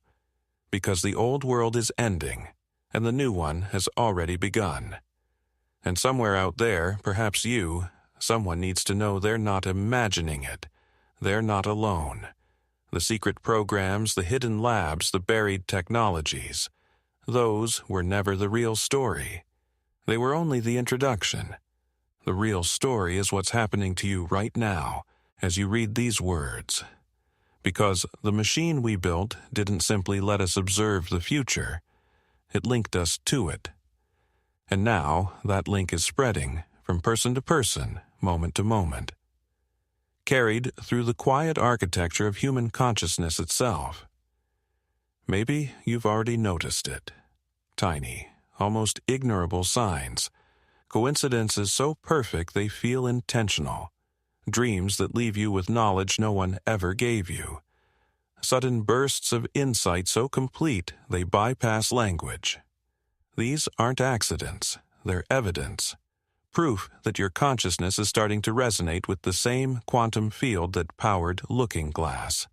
Because the old world is ending, and the new one has already begun. And somewhere out there, perhaps you, someone needs to know they're not imagining it. They're not alone. The secret programs, the hidden labs, the buried technologies, those were never the real story. They were only the introduction. The real story is what's happening to you right now as you read these words. Because the machine we built didn't simply let us observe the future, it linked us to it. And now that link is spreading from person to person, moment to moment, carried through the quiet architecture of human consciousness itself. Maybe you've already noticed it. Tiny, almost ignorable signs, coincidences so perfect they feel intentional, dreams that leave you with knowledge no one ever gave you, sudden bursts of insight so complete they bypass language. These aren't accidents, they're evidence, proof that your consciousness is starting to resonate with the same quantum field that powered Looking Glass.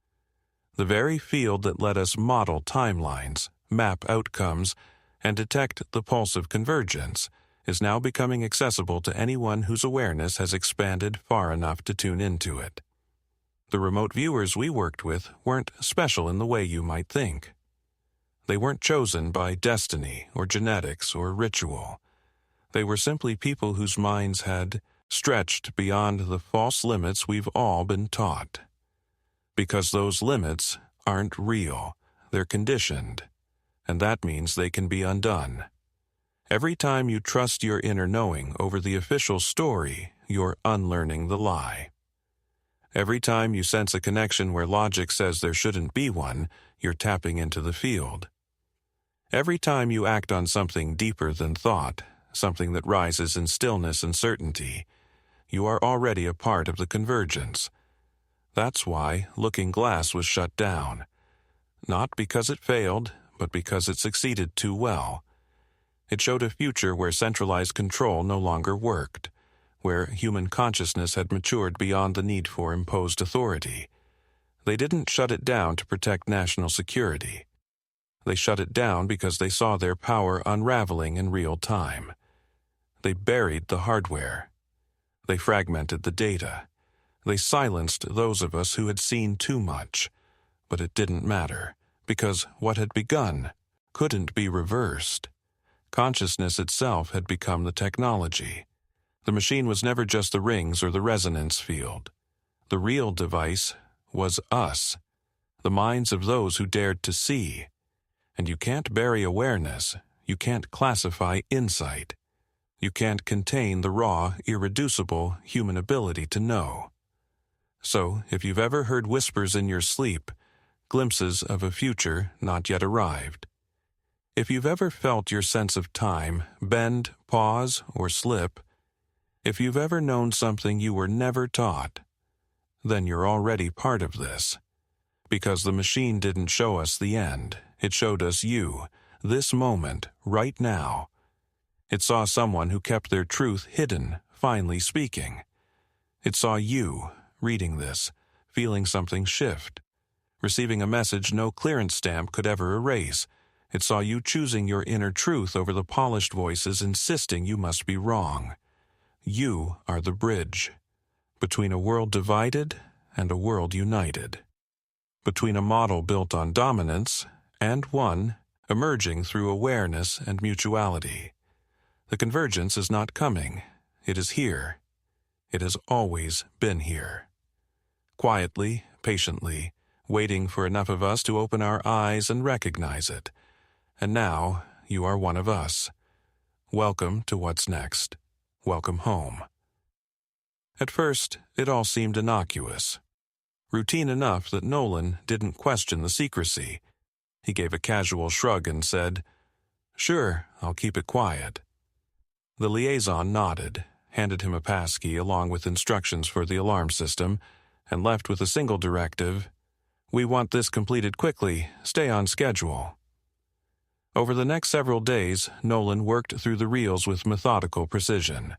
The very field that let us model timelines, map outcomes, and detect the pulse of convergence is now becoming accessible to anyone whose awareness has expanded far enough to tune into it. The remote viewers we worked with weren't special in the way you might think. They weren't chosen by destiny or genetics or ritual. They were simply people whose minds had stretched beyond the false limits we've all been taught. Because those limits aren't real, they're conditioned, and that means they can be undone. Every time you trust your inner knowing over the official story, you're unlearning the lie. Every time you sense a connection where logic says there shouldn't be one, you're tapping into the field. Every time you act on something deeper than thought, something that rises in stillness and certainty, you are already a part of the convergence. That's why Looking Glass was shut down. Not because it failed, but because it succeeded too well. It showed a future where centralized control no longer worked, where human consciousness had matured beyond the need for imposed authority. They didn't shut it down to protect national security. They shut it down because they saw their power unraveling in real time. They buried the hardware. They fragmented the data. They silenced those of us who had seen too much. But it didn't matter, because what had begun couldn't be reversed. Consciousness itself had become the technology. The machine was never just the rings or the resonance field. The real device was us, the minds of those who dared to see. And you can't bury awareness, you can't classify insight. You can't contain the raw, irreducible human ability to know. So, if you've ever heard whispers in your sleep, glimpses of a future not yet arrived, if you've ever felt your sense of time bend, pause, or slip, if you've ever known something you were never taught, then you're already part of this. Because the machine didn't show us the end, it showed us you, this moment, right now. It saw someone who kept their truth hidden, finally speaking. It saw you, reading this, feeling something shift, receiving a message no clearance stamp could ever erase. It saw you choosing your inner truth over the polished voices insisting you must be wrong. You are the bridge between a world divided and a world united, between a model built on dominance and one emerging through awareness and mutuality. The convergence is not coming. It is here. It has always been here. Quietly, patiently, waiting for enough of us to open our eyes and recognize it. And now, you are one of us. Welcome to what's next. Welcome home. At first, it all seemed innocuous. Routine enough that Nolan didn't question the secrecy. He gave a casual shrug and said, "Sure, I'll keep it quiet." The liaison nodded, handed him a passkey along with instructions for the alarm system, and left with a single directive: "We want this completed quickly. Stay on schedule." Over the next several days, Nolan worked through the reels with methodical precision.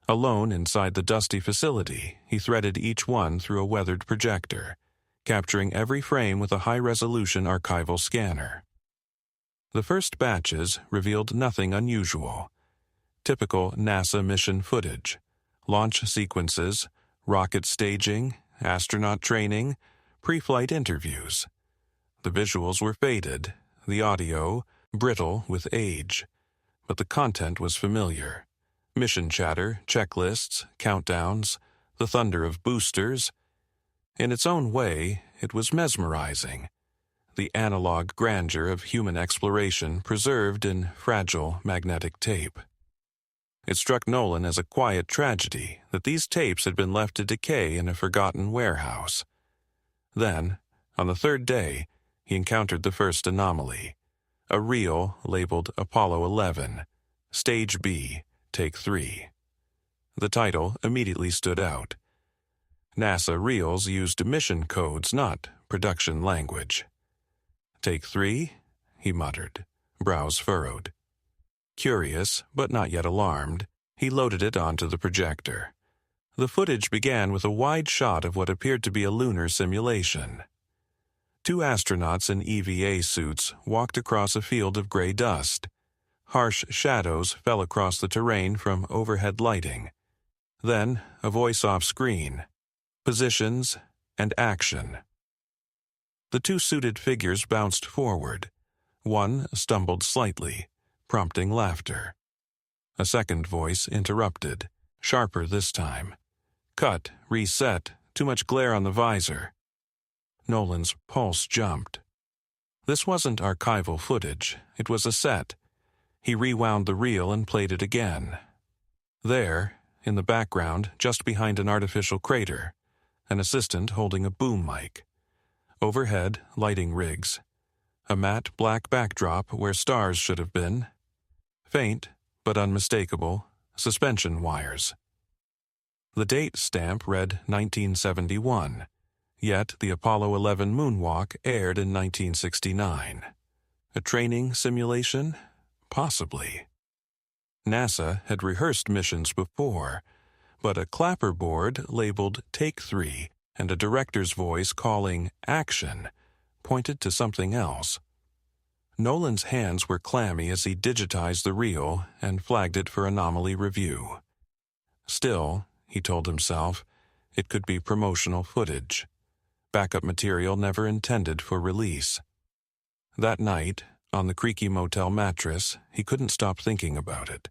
Alone inside the dusty facility, he threaded each one through a weathered projector, capturing every frame with a high-resolution archival scanner. The first batches revealed nothing unusual. Typical NASA mission footage, launch sequences, rocket staging, astronaut training, pre-flight interviews. The visuals were faded, the audio brittle with age, but the content was familiar. Mission chatter, checklists, countdowns, the thunder of boosters. In its own way, it was mesmerizing, the analog grandeur of human exploration preserved in fragile magnetic tape. It struck Nolan as a quiet tragedy that these tapes had been left to decay in a forgotten warehouse. Then, on the third day, he encountered the first anomaly, a reel labeled Apollo 11, Stage B, Take 3. The title immediately stood out. NASA reels used mission codes, not production language. Take 3, he muttered, brows furrowed. Curious, but not yet alarmed, he loaded it onto the projector. The footage began with a wide shot of what appeared to be a lunar simulation. Two astronauts in EVA suits walked across a field of gray dust. Harsh shadows fell across the terrain from overhead lighting. Then, a voice off-screen. Positions and action. The two suited figures bounced forward. One stumbled slightly, prompting laughter. A second voice interrupted, sharper this time. Cut, reset, too much glare on the visor. Nolan's pulse jumped. This wasn't archival footage, it was a set. He rewound the reel and played it again. There, in the background, just behind an artificial crater, an assistant holding a boom mic. Overhead, lighting rigs. A matte black backdrop where stars should have been. Faint, but unmistakable, suspension wires. The date stamp read 1971, yet the Apollo 11 moonwalk aired in 1969. A training simulation? Possibly. NASA had rehearsed missions before, but a clapperboard labeled Take 3 and a director's voice calling Action pointed to something else. Nolan's hands were clammy as he digitized the reel and flagged it for anomaly review. Still, he told himself, it could be promotional footage. Backup material never intended for release. That night, on the creaky motel mattress, he couldn't stop thinking about it.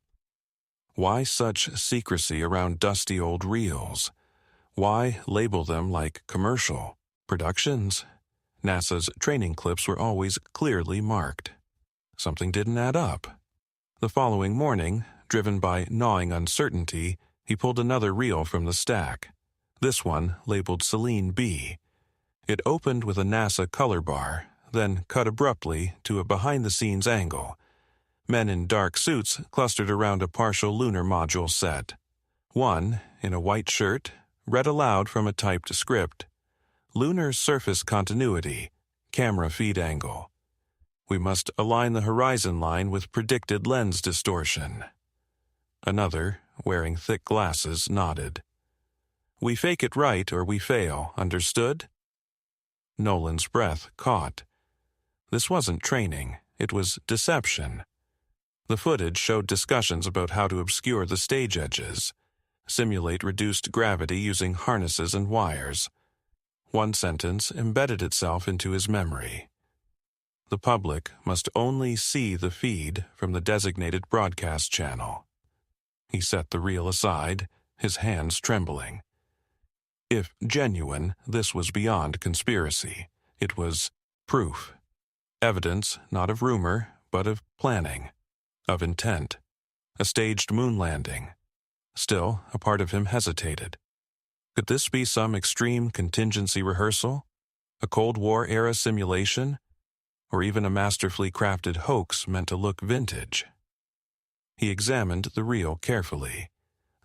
Why such secrecy around dusty old reels? Why label them like commercial productions? NASA's training clips were always clearly marked. Something didn't add up. The following morning, driven by gnawing uncertainty, he pulled another reel from the stack. This one labeled Selene B. It opened with a NASA color bar, then cut abruptly to a behind-the-scenes angle. Men in dark suits clustered around a partial lunar module set. One, in a white shirt, read aloud from a typed script. Lunar surface continuity, camera feed angle. We must align the horizon line with predicted lens distortion. Another, wearing thick glasses, nodded. We fake it right or we fail, understood? Nolan's breath caught. This wasn't training, it was deception. The footage showed discussions about how to obscure the stage edges, simulate reduced gravity using harnesses and wires. One sentence embedded itself into his memory. The public must only see the feed from the designated broadcast channel. He set the reel aside, his hands trembling. If genuine, this was beyond conspiracy. It was proof. Evidence not of rumor, but of planning, of intent. A staged moon landing. Still, a part of him hesitated. Could this be some extreme contingency rehearsal? A Cold War-era simulation? Or even a masterfully crafted hoax meant to look vintage? He examined the reel carefully.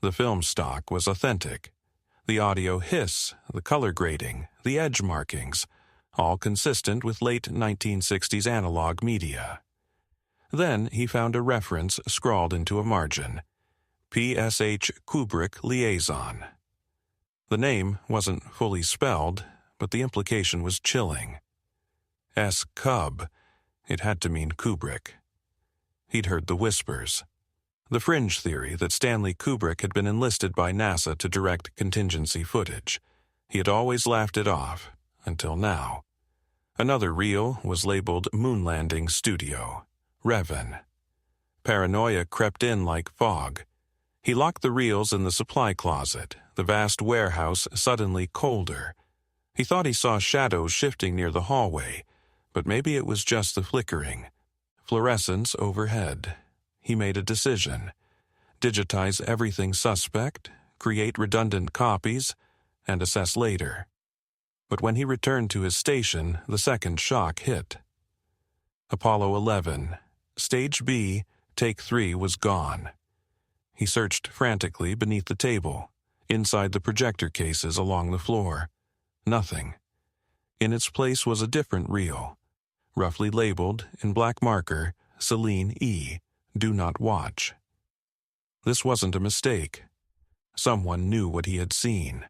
The film stock was authentic. The audio hiss, the color grading, the edge markings, all consistent with late 1960s analog media. Then he found a reference scrawled into a margin. P.S.H. Kubrick Liaison. The name wasn't fully spelled, but the implication was chilling. S. Cub. It had to mean Kubrick. He'd heard the whispers. The fringe theory that Stanley Kubrick had been enlisted by NASA to direct contingency footage. He had always laughed it off, until now. Another reel was labeled Moon Landing Studio, Revan. Paranoia crept in like fog. He locked the reels in the supply closet, the vast warehouse suddenly colder. He thought he saw shadows shifting near the hallway, but maybe it was just the flickering. Fluorescence overhead. He made a decision. Digitize everything suspect, create redundant copies, and assess later. But when he returned to his station, the second shock hit. Apollo 11, Stage B, Take 3 was gone. He searched frantically beneath the table, inside the projector cases along the floor. Nothing. In its place was a different reel, roughly labeled, in black marker, Celine E., Do Not Watch. This wasn't a mistake. Someone knew what he had seen.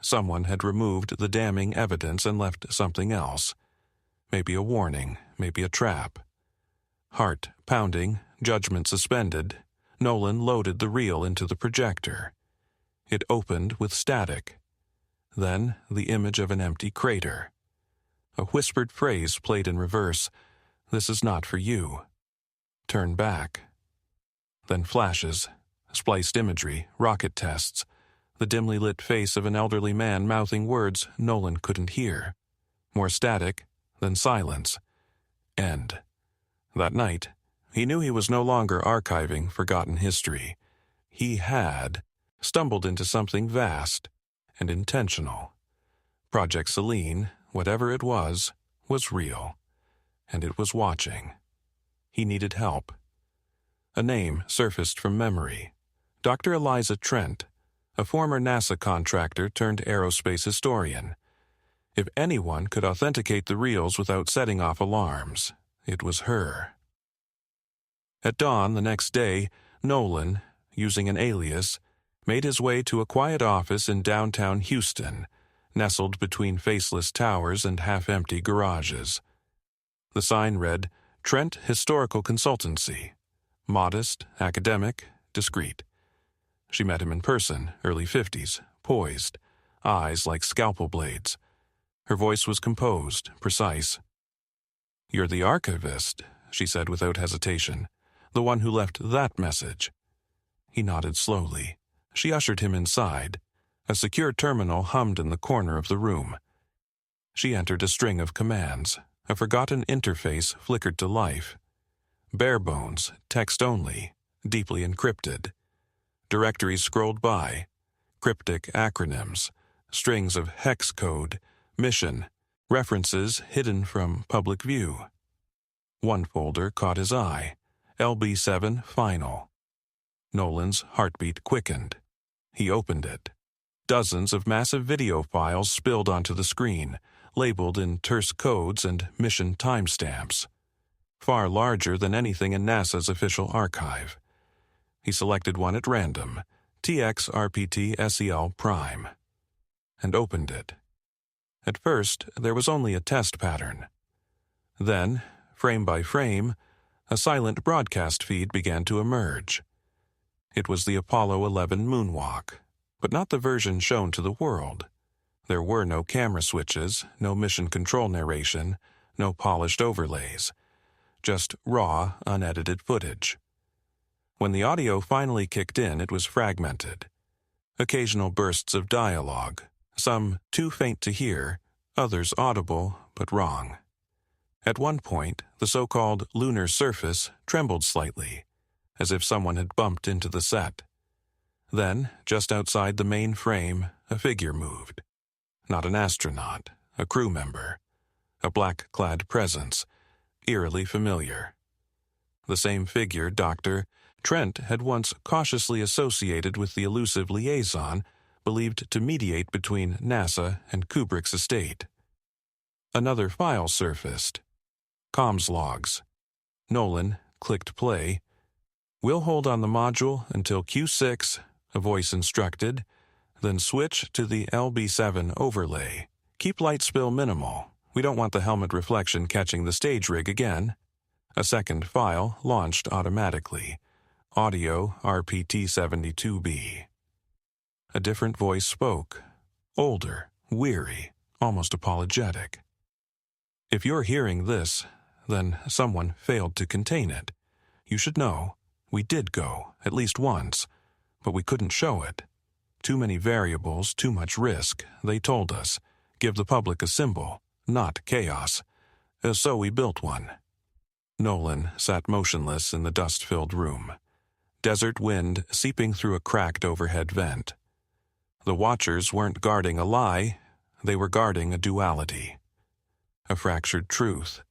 Someone had removed the damning evidence and left something else. Maybe a warning, maybe a trap. Heart pounding, judgment suspended, Nolan loaded the reel into the projector. It opened with static. Then the image of an empty crater. A whispered phrase played in reverse, "This is not for you. Turn back." Then flashes, spliced imagery, rocket tests, the dimly lit face of an elderly man mouthing words Nolan couldn't hear. More static, then silence. End. That night, he knew he was no longer archiving forgotten history. He had stumbled into something vast and intentional. Project Celine, whatever it was real, and it was watching. He needed help. A name surfaced from memory. Dr. Eliza Trent, a former NASA contractor turned aerospace historian. If anyone could authenticate the reels without setting off alarms, it was her. At dawn the next day, Nolan, using an alias, made his way to a quiet office in downtown Houston, nestled between faceless towers and half-empty garages. The sign read, Trent Historical Consultancy. Modest, academic, discreet. She met him in person, early 50s, poised, eyes like scalpel blades. Her voice was composed, precise. "You're the archivist," she said without hesitation, "the one who left that message." He nodded slowly. She ushered him inside. A secure terminal hummed in the corner of the room. She entered a string of commands. A forgotten interface flickered to life. Bare bones, text only, deeply encrypted. Directories scrolled by. Cryptic acronyms, strings of hex code, mission, references hidden from public view. One folder caught his eye. LB7 Final. Nolan's heartbeat quickened. He opened it. Dozens of massive video files spilled onto the screen, labeled in terse codes and mission timestamps. Far larger than anything in NASA's official archive. He selected one at random, TX-RPT SEL Prime, and opened it. At first, there was only a test pattern. Then, frame by frame, a silent broadcast feed began to emerge. It was the Apollo 11 moonwalk, but not the version shown to the world. There were no camera switches, no mission control narration, no polished overlays. Just raw, unedited footage. When the audio finally kicked in, it was fragmented. Occasional bursts of dialogue, some too faint to hear, others audible but wrong. At one point, the so-called lunar surface trembled slightly, as if someone had bumped into the set. Then, just outside the main frame, a figure moved. Not an astronaut, a crew member. A black-clad presence, eerily familiar. The same figure Dr. Trent had once cautiously associated with the elusive liaison believed to mediate between NASA and Kubrick's estate. Another file surfaced. Comms logs. Nolan clicked play. "We'll hold on the module until Q6, a voice instructed, then switch to the LB7 overlay. Keep light spill minimal. We don't want the helmet reflection catching the stage rig again." A second file launched automatically. Audio RPT-72B. A different voice spoke. Older, weary, almost apologetic. "If you're hearing this, then someone failed to contain it. You should know, we did go, at least once, but we couldn't show it. Too many variables, too much risk, they told us. give the public a symbol, not chaos. So we built one. Nolan sat motionless in the dust-filled room, desert wind seeping through a cracked overhead vent. The watchers weren't guarding a lie, they were guarding a duality. A fractured truth.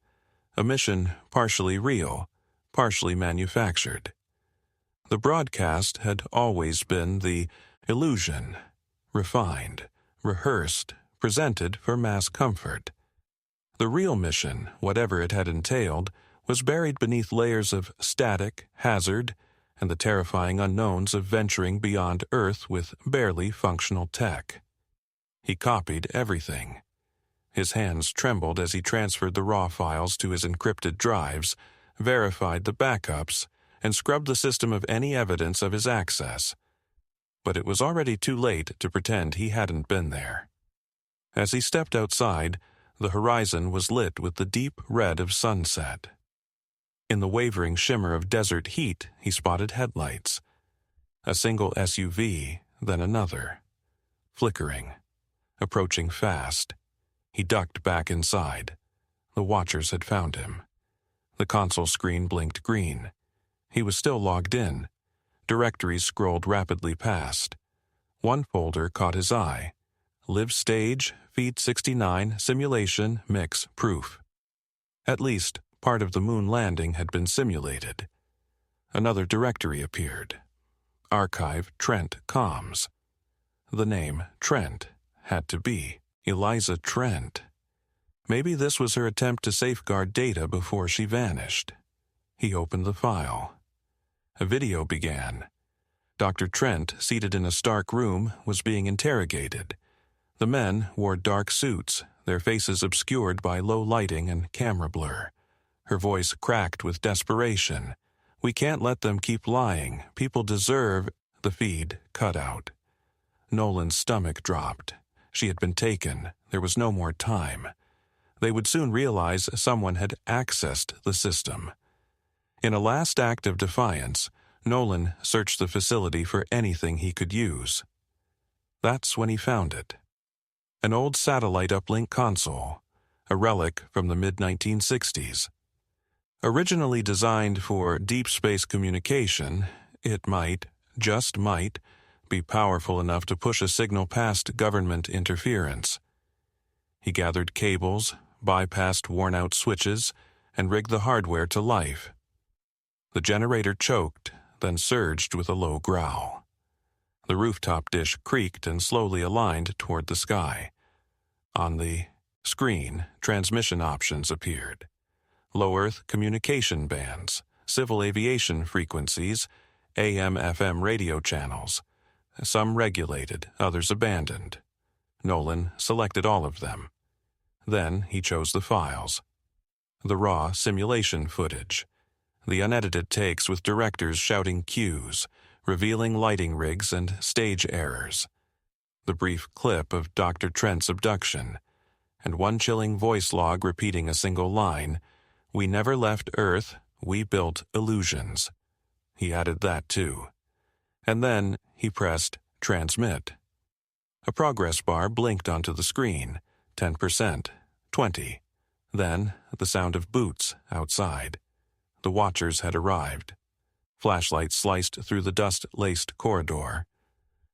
A mission partially real, partially manufactured. The broadcast had always been the illusion, refined, rehearsed, presented for mass comfort. The real mission, whatever it had entailed, was buried beneath layers of static, hazard, and the terrifying unknowns of venturing beyond Earth with barely functional tech. He copied everything. His hands trembled as he transferred the raw files to his encrypted drives, verified the backups, and scrubbed the system of any evidence of his access. But it was already too late to pretend he hadn't been there. As he stepped outside, the horizon was lit with the deep red of sunset. In the wavering shimmer of desert heat, he spotted headlights. A single SUV, then another. Flickering. Approaching fast. He ducked back inside. The watchers had found him. The console screen blinked green. He was still logged in. Directories scrolled rapidly past. One folder caught his eye. Live Stage, Feed 69, Simulation, Mix, Proof. At least, part of the moon landing had been simulated. Another directory appeared. Archive Trent Comms. The name Trent had to be Eliza Trent. Maybe this was her attempt to safeguard data before she vanished. He opened the file. A video began. Dr. Trent, seated in a stark room, was being interrogated. The men wore dark suits, their faces obscured by low lighting and camera blur. Her voice cracked with desperation. "We can't let them keep lying. People deserve—" The feed cut out. Nolan's stomach dropped. She had been taken. There was no more time. They would soon realize someone had accessed the system. In a last act of defiance, Nolan searched the facility for anything he could use. That's when he found it. An old satellite uplink console, a relic from the mid-1960s. Originally designed for deep space communication, it might, just might, be powerful enough to push a signal past government interference. He gathered cables, bypassed worn-out switches, and rigged the hardware to life. The generator choked, then surged with a low growl. The rooftop dish creaked and slowly aligned toward the sky. On the screen, transmission options appeared. Low Earth communication bands, civil aviation frequencies, AM/FM radio channels. Some regulated, others abandoned. Nolan selected all of them. Then he chose the files. The raw simulation footage. The unedited takes with directors shouting cues, revealing lighting rigs and stage errors. The brief clip of Dr. Trent's abduction, and one chilling voice log repeating a single line, "We never left Earth, we built illusions." He added that too. And then he pressed Transmit. A progress bar blinked onto the screen, 10%, 20. Then the sound of boots outside. The watchers had arrived. Flashlights sliced through the dust-laced corridor.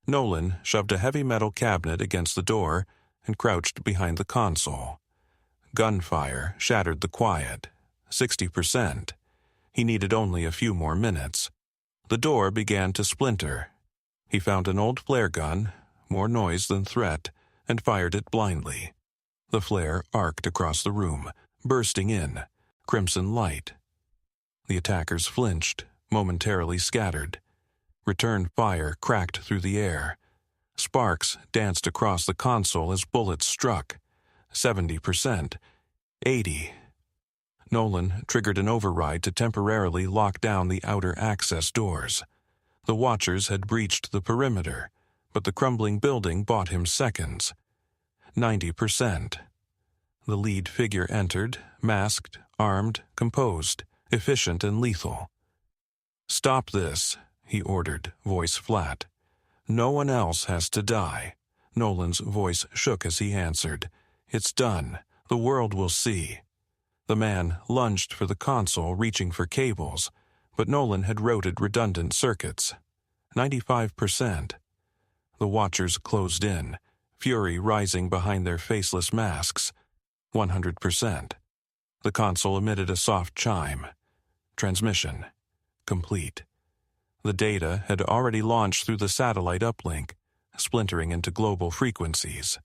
Nolan shoved a heavy metal cabinet against the door and crouched behind the console. Gunfire shattered the quiet. 60%. He needed only a few more minutes. The door began to splinter. He found an old flare gun, more noise than threat, and fired it blindly. The flare arced across the room, bursting in, crimson light. The attackers flinched, momentarily scattered. Return fire cracked through the air. Sparks danced across the console as bullets struck. 70%. 80. Nolan triggered an override to temporarily lock down the outer access doors. The watchers had breached the perimeter, but the crumbling building bought him seconds. 90%. The lead figure entered, masked, armed, composed, efficient and lethal. "Stop this," he ordered, voice flat. "No one else has to die." Nolan's voice shook as he answered. It's done. The world will see. The man lunged for the console, reaching for cables, but Nolan had routed redundant circuits. 95%. The watchers closed in, fury rising behind their faceless masks. 100%. The console emitted a soft chime. Transmission complete. The data had already launched through the satellite uplink, splintering into global frequencies.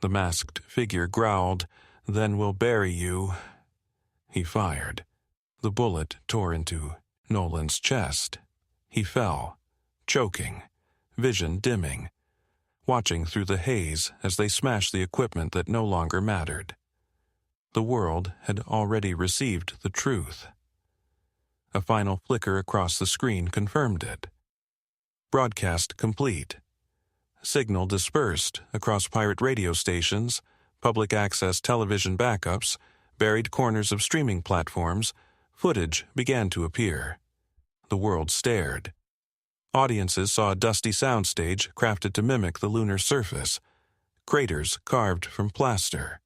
The masked figure growled, "Then we'll bury you." He fired. The bullet tore into Nolan's chest. He fell, choking, vision dimming, watching through the haze as they smashed the equipment that no longer mattered. The world had already received the truth. A final flicker across the screen confirmed it. Broadcast complete. Signal dispersed across pirate radio stations, public access television backups, buried corners of streaming platforms. Footage began to appear. The world stared. Audiences saw a dusty soundstage crafted to mimic the lunar surface, craters carved from plaster.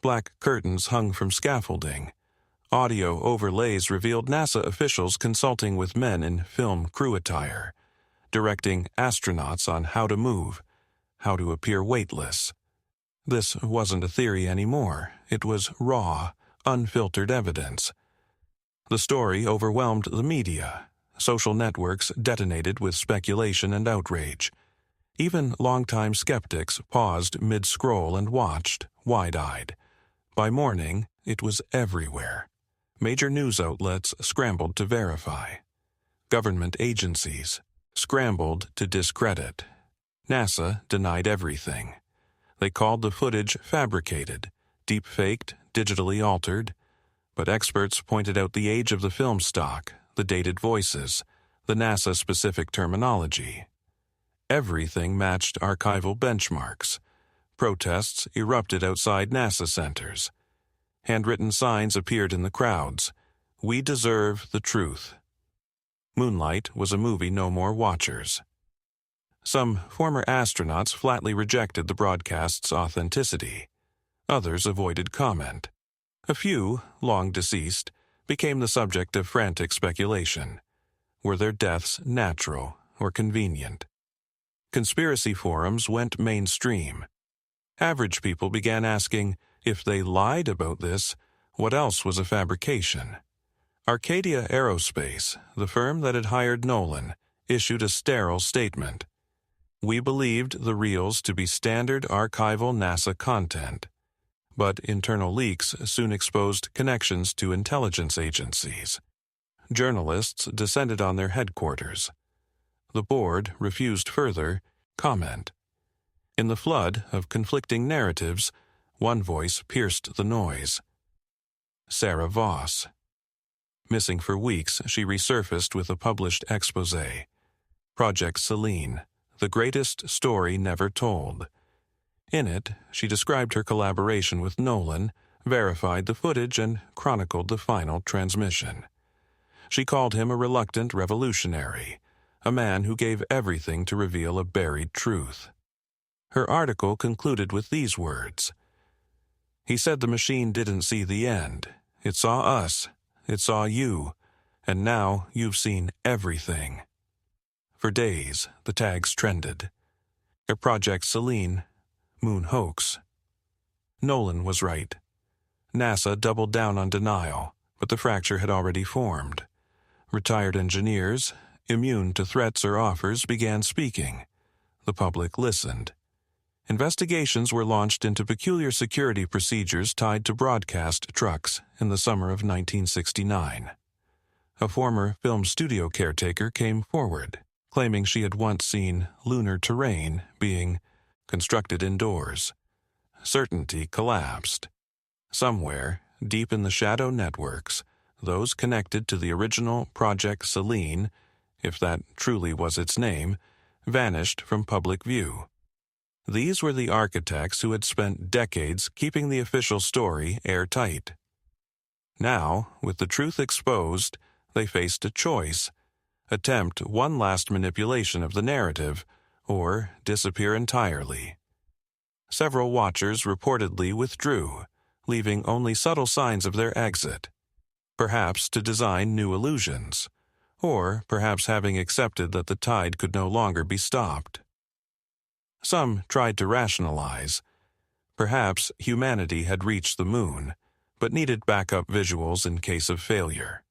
Black curtains hung from scaffolding. Audio overlays revealed NASA officials consulting with men in film crew attire, directing astronauts on how to move, how to appear weightless. This wasn't a theory anymore. It was raw, unfiltered evidence. The story overwhelmed the media. Social networks detonated with speculation and outrage. Even longtime skeptics paused mid-scroll and watched, wide-eyed. By morning, it was everywhere. Major news outlets scrambled to verify. Government agencies scrambled to discredit. NASA denied everything. They called the footage fabricated, deep-faked, digitally altered. But experts pointed out the age of the film stock, the dated voices, the NASA-specific terminology. Everything matched archival benchmarks. Protests erupted outside NASA centers. Handwritten signs appeared in the crowds. "We deserve the truth." Moonlight was a movie no more watchers. Some former astronauts flatly rejected the broadcast's authenticity. Others avoided comment. A few, long deceased, became the subject of frantic speculation. Were their deaths natural or convenient? Conspiracy forums went mainstream. Average people began asking, if they lied about this, what else was a fabrication? Arcadia Aerospace, the firm that had hired Nolan, issued a sterile statement. "We believed the reels to be standard archival NASA content." But internal leaks soon exposed connections to intelligence agencies. Journalists descended on their headquarters. The board refused further comment. In the flood of conflicting narratives, one voice pierced the noise. Sarah Voss. Missing for weeks, she resurfaced with a published exposé. Project Selene, the greatest story never told. In it, she described her collaboration with Nolan, verified the footage, and chronicled the final transmission. She called him a reluctant revolutionary, a man who gave everything to reveal a buried truth. Her article concluded with these words: "He said the machine didn't see the end. It saw us. It saw you. And now you've seen everything." For days, the tags trended. A Project Selene, Moon Hoax. Nolan was right. NASA doubled down on denial, but the fracture had already formed. Retired engineers, immune to threats or offers, began speaking. The public listened. Investigations were launched into peculiar security procedures tied to broadcast trucks in the summer of 1969. A former film studio caretaker came forward, claiming she had once seen lunar terrain being constructed indoors. Certainty collapsed. Somewhere, deep in the shadow networks, those connected to the original Project Selene, if that truly was its name, vanished from public view. These were the architects who had spent decades keeping the official story airtight. Now, with the truth exposed, they faced a choice: attempt one last manipulation of the narrative, or disappear entirely. Several watchers reportedly withdrew, leaving only subtle signs of their exit, perhaps to design new illusions, or perhaps having accepted that the tide could no longer be stopped. Some tried to rationalize. Perhaps humanity had reached the moon, but needed backup visuals in case of failure.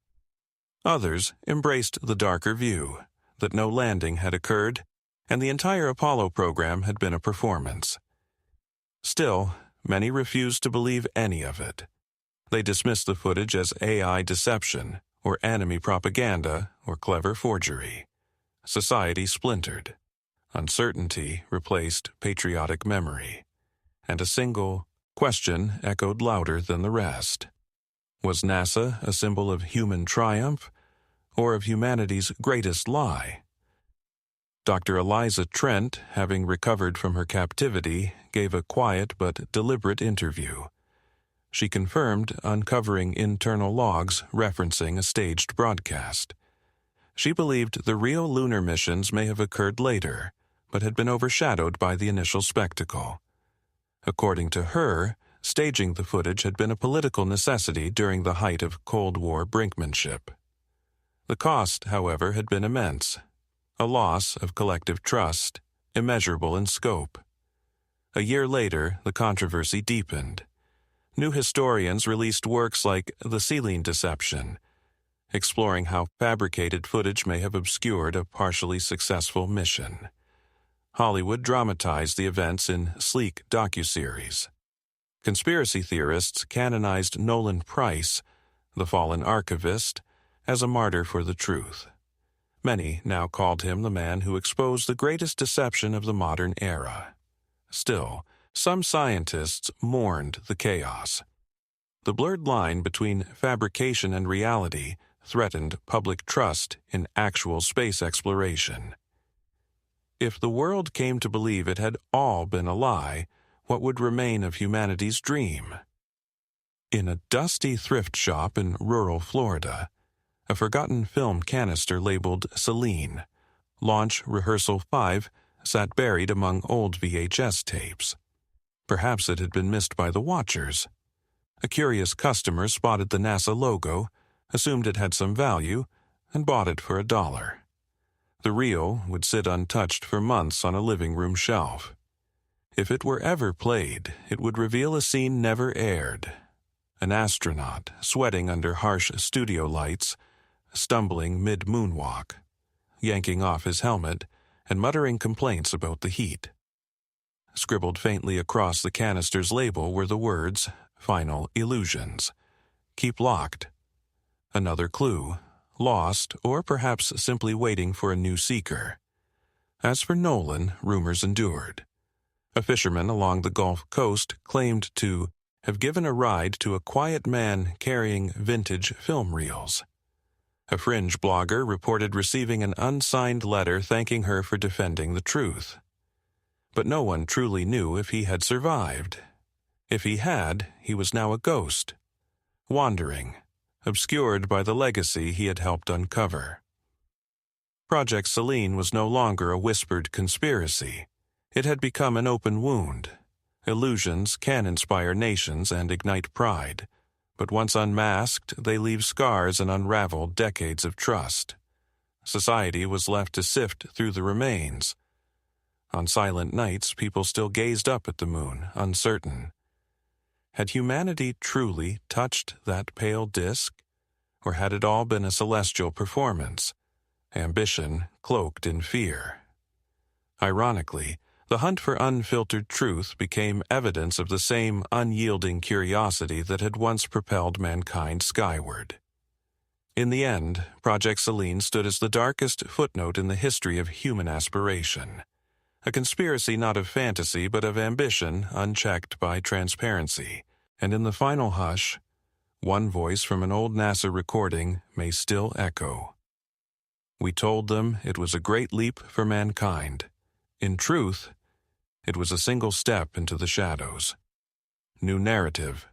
Others embraced the darker view, that no landing had occurred, and the entire Apollo program had been a performance. Still, many refused to believe any of it. They dismissed the footage as AI deception, or enemy propaganda, or clever forgery. Society splintered. Uncertainty replaced patriotic memory. And a single question echoed louder than the rest. Was NASA a symbol of human triumph, or of humanity's greatest lie? Dr. Eliza Trent, having recovered from her captivity, gave a quiet but deliberate interview. She confirmed uncovering internal logs referencing a staged broadcast. She believed the real lunar missions may have occurred later, but had been overshadowed by the initial spectacle. According to her, staging the footage had been a political necessity during the height of Cold War brinkmanship. The cost, however, had been immense, a loss of collective trust, immeasurable in scope. A year later, the controversy deepened. New historians released works like The Selene Deception, exploring how fabricated footage may have obscured a partially successful mission. Hollywood dramatized the events in sleek docuseries. Conspiracy theorists canonized Nolan Price, the fallen archivist, as a martyr for the truth. Many now called him the man who exposed the greatest deception of the modern era. Still, some scientists mourned the chaos. The blurred line between fabrication and reality threatened public trust in actual space exploration. If the world came to believe it had all been a lie, what would remain of humanity's dream? In a dusty thrift shop in rural Florida, a forgotten film canister labeled Selene, Launch Rehearsal 5, sat buried among old VHS tapes. Perhaps it had been missed by the watchers. A curious customer spotted the NASA logo, assumed it had some value, and bought it for $1. The reel would sit untouched for months on a living room shelf. If it were ever played, it would reveal a scene never aired. An astronaut, sweating under harsh studio lights, stumbling mid-moonwalk, yanking off his helmet and muttering complaints about the heat. Scribbled faintly across the canister's label were the words, "Final Illusions. Keep locked." Another clue, lost or perhaps simply waiting for a new seeker. As for Nolan, rumors endured. A fisherman along the Gulf Coast claimed to have given a ride to a quiet man carrying vintage film reels. A fringe blogger reported receiving an unsigned letter thanking her for defending the truth. But no one truly knew if he had survived. If he had, he was now a ghost, wandering, obscured by the legacy he had helped uncover. Project Selene was no longer a whispered conspiracy. It had become an open wound. Illusions can inspire nations and ignite pride, but once unmasked, they leave scars and unravel decades of trust. Society was left to sift through the remains. On silent nights, people still gazed up at the moon, uncertain. Had humanity truly touched that pale disk, or had it all been a celestial performance, ambition cloaked in fear? Ironically, the hunt for unfiltered truth became evidence of the same unyielding curiosity that had once propelled mankind skyward. In the end, Project Selene stood as the darkest footnote in the history of human aspiration. A conspiracy not of fantasy but of ambition unchecked by transparency. And in the final hush, one voice from an old NASA recording may still echo. We told them it was a great leap for mankind. In truth, it was a single step into the shadows. New narrative.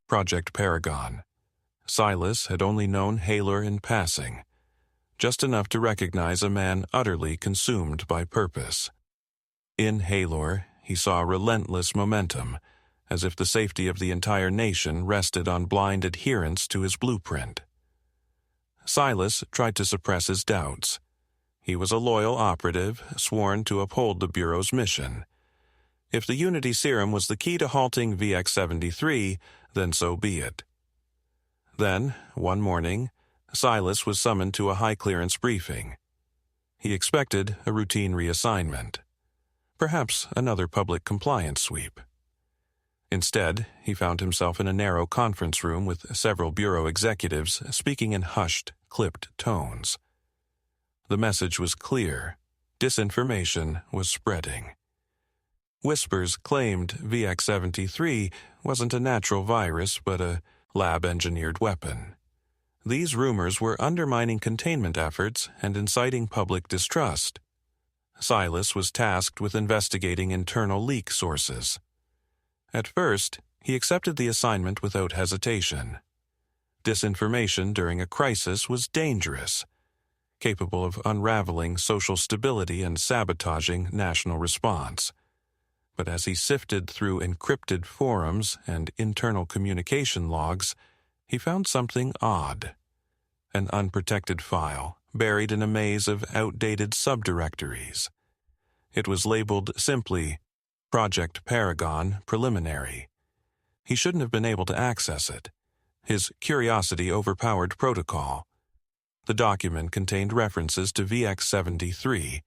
Project Paragon. Silas had only known Halor in passing, just enough to recognize a man utterly consumed by purpose. In Halor, he saw relentless momentum, as if the safety of the entire nation rested on blind adherence to his blueprint. Silas tried to suppress his doubts. He was a loyal operative, sworn to uphold the Bureau's mission. If the Unity Serum was the key to halting VX-73, then so be it. Then, one morning, Silas was summoned to a high-clearance briefing. He expected a routine reassignment, perhaps another public compliance sweep. Instead, he found himself in a narrow conference room with several Bureau executives speaking in hushed, clipped tones. The message was clear. Disinformation was spreading. Whispers claimed VX-73 wasn't a natural virus but a lab-engineered weapon. These rumors were undermining containment efforts and inciting public distrust. Silas was tasked with investigating internal leak sources. At first, he accepted the assignment without hesitation. Disinformation during a crisis was dangerous, capable of unraveling social stability and sabotaging national response. But as he sifted through encrypted forums and internal communication logs, he found something odd. An unprotected file buried in a maze of outdated subdirectories. It was labeled simply Project Paragon Preliminary. He shouldn't have been able to access it. His curiosity overpowered protocol. The document contained references to VX-73,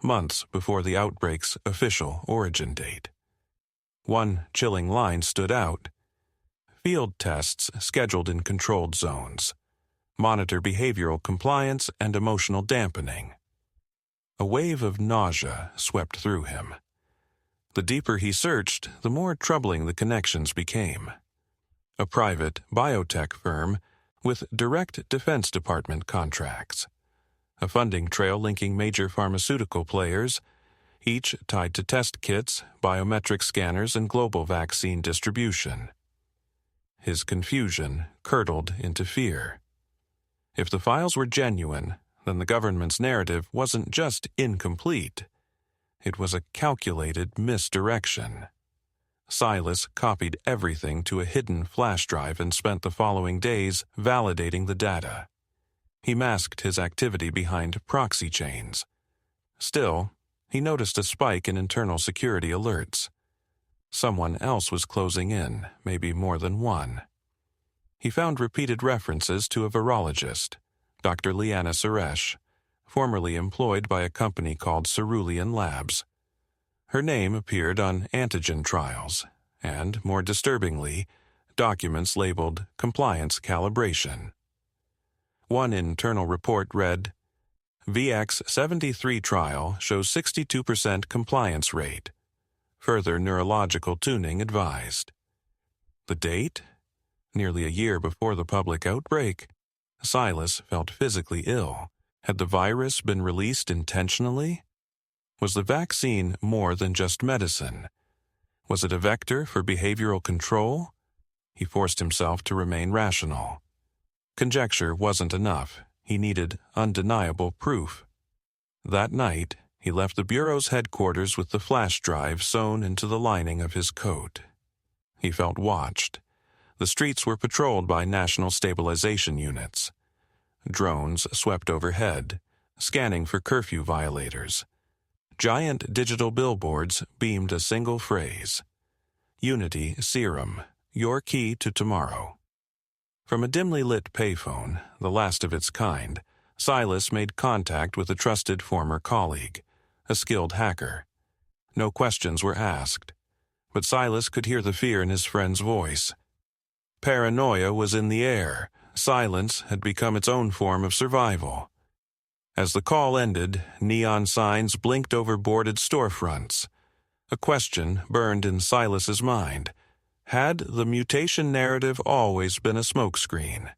months before the outbreak's official origin date. One chilling line stood out. Field tests scheduled in controlled zones. Monitor behavioral compliance and emotional dampening. A wave of nausea swept through him. The deeper he searched, the more troubling the connections became. A private biotech firm with direct Defense Department contracts. A funding trail linking major pharmaceutical players, each tied to test kits, biometric scanners, and global vaccine distribution. His confusion curdled into fear. If the files were genuine, then the government's narrative wasn't just incomplete. It was a calculated misdirection. Silas copied everything to a hidden flash drive and spent the following days validating the data. He masked his activity behind proxy chains. Still, he noticed a spike in internal security alerts. Someone else was closing in, maybe more than one. He found repeated references to a virologist, Dr. Liana Suresh, formerly employed by a company called Cerulean Labs. Her name appeared on antigen trials, and, more disturbingly, documents labeled compliance calibration. One internal report read, VX-73 trial shows 62% compliance rate. Further neurological tuning advised. The date? Nearly a year before the public outbreak. Silas felt physically ill. Had the virus been released intentionally? Was the vaccine more than just medicine? Was it a vector for behavioral control? He forced himself to remain rational. Conjecture wasn't enough. He needed undeniable proof. That night, he left the Bureau's headquarters with the flash drive sewn into the lining of his coat. He felt watched. The streets were patrolled by national stabilization units. Drones swept overhead, scanning for curfew violators. Giant digital billboards beamed a single phrase. Unity Serum, your key to tomorrow. From a dimly lit payphone, the last of its kind, Silas made contact with a trusted former colleague, a skilled hacker. No questions were asked, but Silas could hear the fear in his friend's voice. Paranoia was in the air. Silence had become its own form of survival. As the call ended, neon signs blinked over boarded storefronts. A question burned in Silas's mind. Had the mutation narrative always been a smokescreen?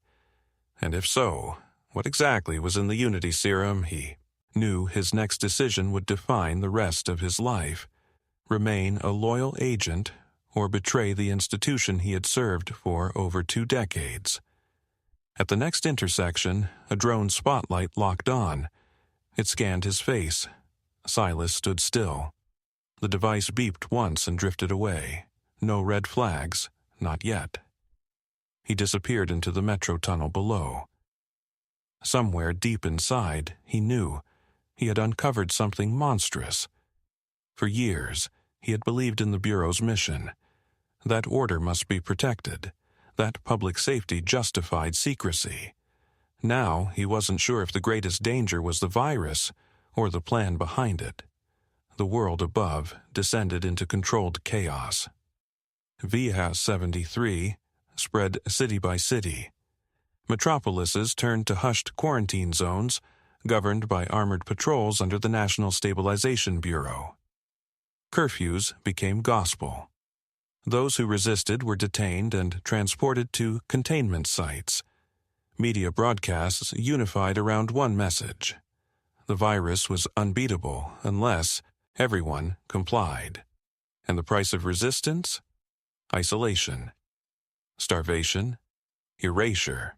And if so, what exactly was in the Unity Serum? He knew his next decision would define the rest of his life. Remain a loyal agent or betray the institution he had served for over 2 decades. At the next intersection, a drone spotlight locked on. It scanned his face. Silas stood still. The device beeped once and drifted away. No red flags, not yet. He disappeared into the metro tunnel below. Somewhere deep inside, he knew, he had uncovered something monstrous. For years, he had believed in the Bureau's mission. That order must be protected. That public safety justified secrecy. Now, he wasn't sure if the greatest danger was the virus or the plan behind it. The world above descended into controlled chaos. Via 73 spread city by city. Metropolises turned to hushed quarantine zones governed by armored patrols under the National Stabilization Bureau. Curfews became gospel. Those who resisted were detained and transported to containment sites. Media broadcasts unified around one message. The virus was unbeatable unless everyone complied. And the price of resistance? Isolation. Starvation. Erasure.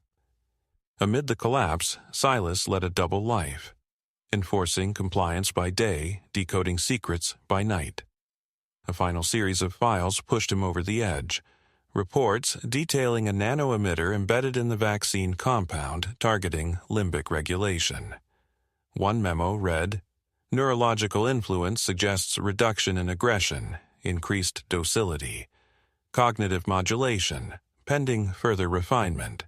Amid the collapse, Silas led a double life, enforcing compliance by day, decoding secrets by night. A final series of files pushed him over the edge. Reports detailing a nano-emitter embedded in the vaccine compound targeting limbic regulation. One memo read, "Neurological influence suggests reduction in aggression, increased docility. Cognitive modulation, pending further refinement."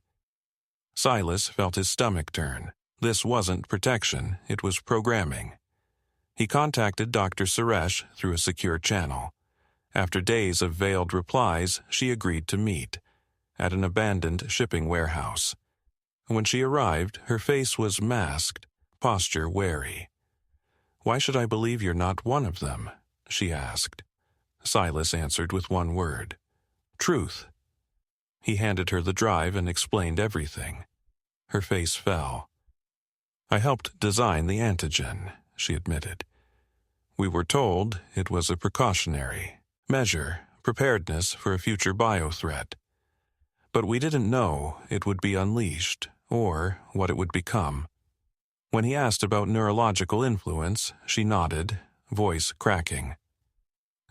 Silas felt his stomach turn. This wasn't protection, it was programming. He contacted Dr. Suresh through a secure channel. After days of veiled replies, she agreed to meet at an abandoned shipping warehouse. When she arrived, her face was masked, posture wary. "Why should I believe you're not one of them?" she asked. Silas answered with one word. "Truth." He handed her the drive and explained everything. Her face fell. "I helped design the antigen," she admitted. "We were told it was a precautionary measure, preparedness for a future biothreat. But we didn't know it would be unleashed, or what it would become." When he asked about neurological influence, she nodded, voice cracking.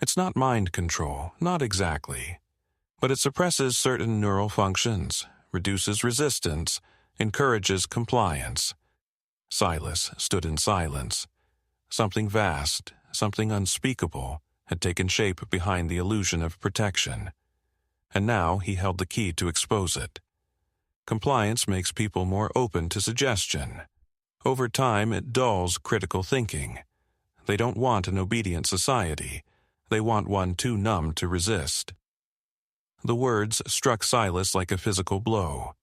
"It's not mind control, not exactly. But it suppresses certain neural functions, reduces resistance, encourages compliance." Silas stood in silence. Something vast, something unspeakable, had taken shape behind the illusion of protection. And now he held the key to expose it. Compliance makes people more open to suggestion. Over time, it dulls critical thinking. They don't want an obedient society. They want one too numb to resist. The words struck Silas like a physical blow.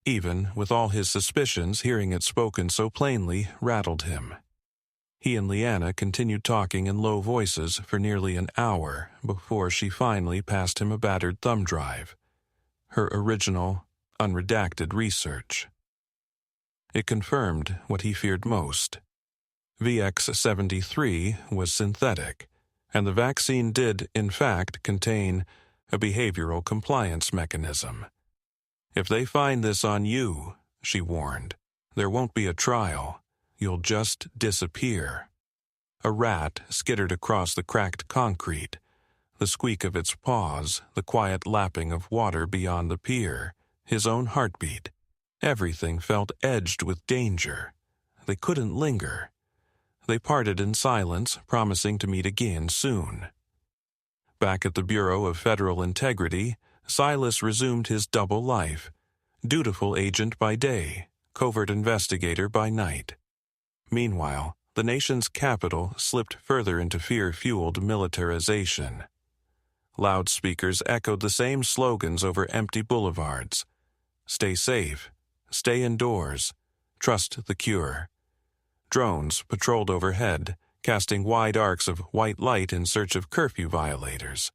Even with all his suspicions, hearing it spoken so plainly rattled him. He and Leanna continued talking in low voices for nearly an hour before she finally passed him a battered thumb drive. Her original, unredacted research. It confirmed what he feared most. VX-73 was synthetic, and the vaccine did, in fact, contain a behavioral compliance mechanism. "If they find this on you," she warned, "there won't be a trial. You'll just disappear." A rat skittered across the cracked concrete. The squeak of its paws, the quiet lapping of water beyond the pier, his own heartbeat. Everything felt edged with danger. They couldn't linger. They parted in silence, promising to meet again soon. Back at the Bureau of Federal Integrity, Silas resumed his double life, dutiful agent by day, covert investigator by night. Meanwhile, the nation's capital slipped further into fear-fueled militarization. Loudspeakers echoed the same slogans over empty boulevards. Stay safe, stay indoors, trust the cure. Drones patrolled overhead, casting wide arcs of white light in search of curfew violators.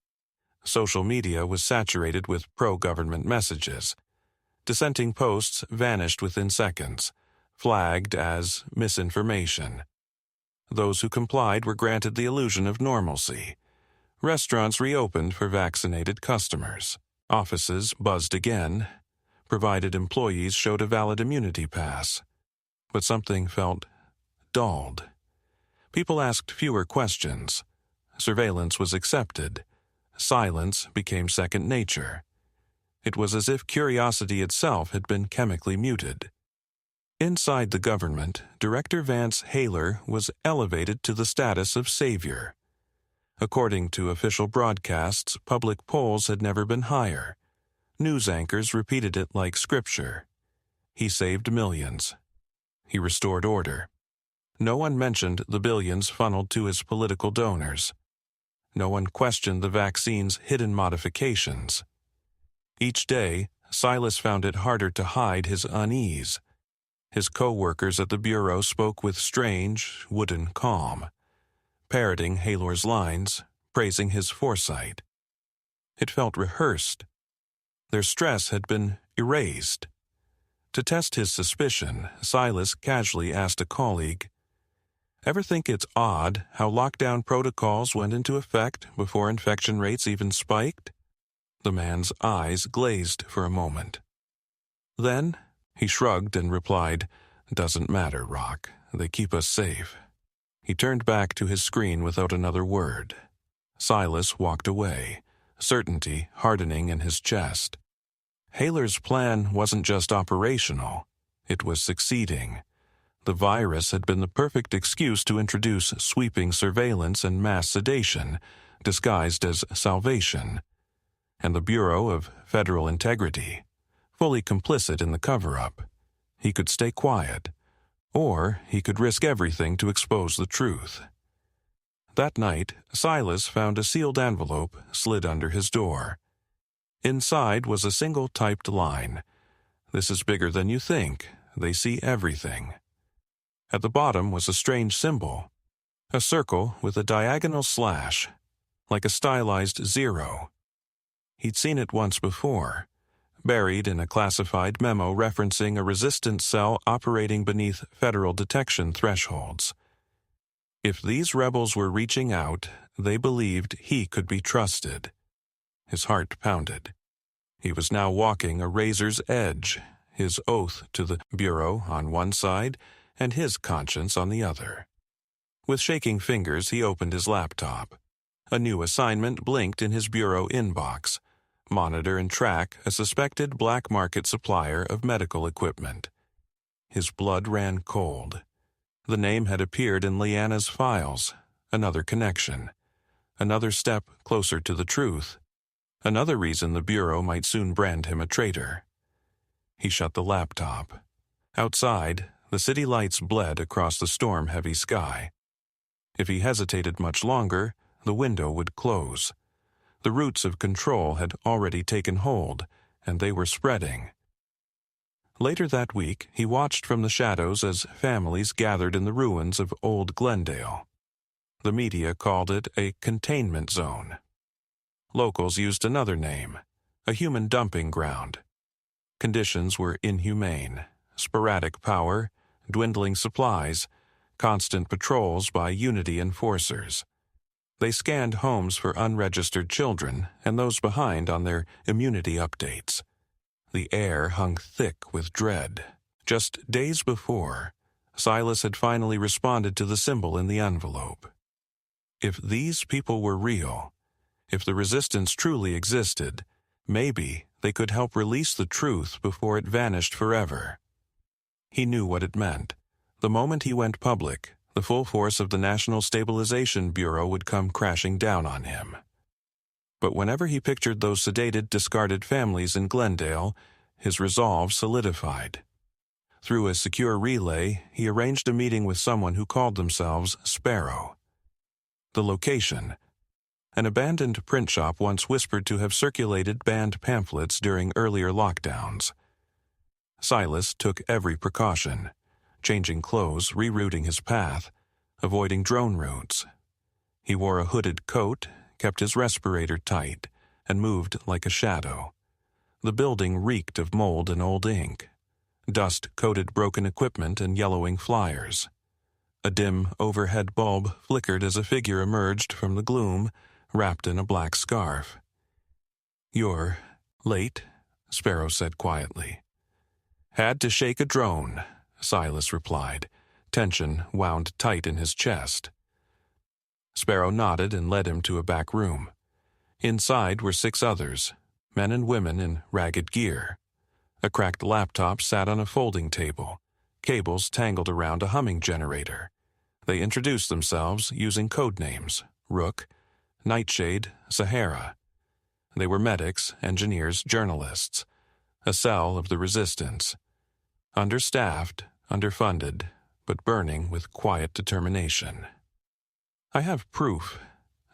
Social media was saturated with pro-government messages. Dissenting posts vanished within seconds, flagged as misinformation. Those who complied were granted the illusion of normalcy. Restaurants reopened for vaccinated customers. Offices buzzed again, provided employees showed a valid immunity pass. But something felt dulled. People asked fewer questions. surveillance was accepted. Silence became second nature. It was as if curiosity itself had been chemically muted. Inside the government, Director Vance Haler was elevated to the status of savior. According to official broadcasts, public polls had never been higher. News anchors repeated it like scripture. He saved millions. He restored order. No one mentioned the billions funneled to his political donors. No one questioned the vaccine's hidden modifications. Each day, Silas found it harder to hide his unease. His co-workers at the bureau spoke with strange, wooden calm, parroting Haler's lines, praising his foresight. It felt rehearsed. Their stress had been erased. To test his suspicion, Silas casually asked a colleague, "Ever think it's odd how lockdown protocols went into effect before infection rates even spiked?" The man's eyes glazed for a moment. Then he shrugged and replied, "Doesn't matter, Rock. They keep us safe." He turned back to his screen without another word. Silas walked away, certainty hardening in his chest. Haler's plan wasn't just operational, it was succeeding. The virus had been the perfect excuse to introduce sweeping surveillance and mass sedation, disguised as salvation. And the Bureau of Federal Integrity, fully complicit in the cover-up. He could stay quiet, or he could risk everything to expose the truth. That night, Silas found a sealed envelope slid under his door. Inside was a single typed line, "This is bigger than you think. They see everything." At the bottom was a strange symbol, a circle with a diagonal slash, like a stylized zero. He'd seen it once before, buried in a classified memo referencing a resistance cell operating beneath federal detection thresholds. If these rebels were reaching out, they believed he could be trusted. His heart pounded. He was now walking a razor's edge, his oath to the Bureau on one side and his conscience on the other. With shaking fingers, he opened his laptop. A new assignment blinked in his Bureau inbox. Monitor and track a suspected black market supplier of medical equipment. His blood ran cold. The name had appeared in Leanna's files. Another connection. Another step closer to the truth. Another reason the Bureau might soon brand him a traitor. He shut the laptop. Outside, the city lights bled across the storm-heavy sky. If he hesitated much longer, the window would close. The roots of control had already taken hold, and they were spreading. Later that week, he watched from the shadows as families gathered in the ruins of Old Glendale. The media called it a containment zone. Locals used another name, a human dumping ground. Conditions were inhumane, sporadic power, dwindling supplies, constant patrols by Unity enforcers. They scanned homes for unregistered children and those behind on their immunity updates. The air hung thick with dread. Just days before, Silas had finally responded to the symbol in the envelope. If these people were real, if the resistance truly existed, maybe they could help release the truth before it vanished forever. He knew what it meant. The moment he went public, the full force of the National Stabilization Bureau would come crashing down on him. But whenever he pictured those sedated, discarded families in Glendale, his resolve solidified. Through a secure relay, he arranged a meeting with someone who called themselves Sparrow. The location: an abandoned print shop once whispered to have circulated banned pamphlets during earlier lockdowns. Silas took every precaution, changing clothes, rerouting his path, avoiding drone routes. He wore a hooded coat, kept his respirator tight, and moved like a shadow. The building reeked of mold and old ink. Dust coated broken equipment and yellowing flyers. A dim overhead bulb flickered as a figure emerged from the gloom, wrapped in a black scarf. "You're late," Sparrow said quietly. "Had to shake a drone," Silas replied, tension wound tight in his chest. Sparrow nodded and led him to a back room. Inside were 6 others, men and women in ragged gear. A cracked laptop sat on a folding table, cables tangled around a humming generator. They introduced themselves using code names: Rook, Nightshade, Sahara. They were medics, engineers, journalists, a cell of the resistance. Understaffed, underfunded, but burning with quiet determination. "I have proof,"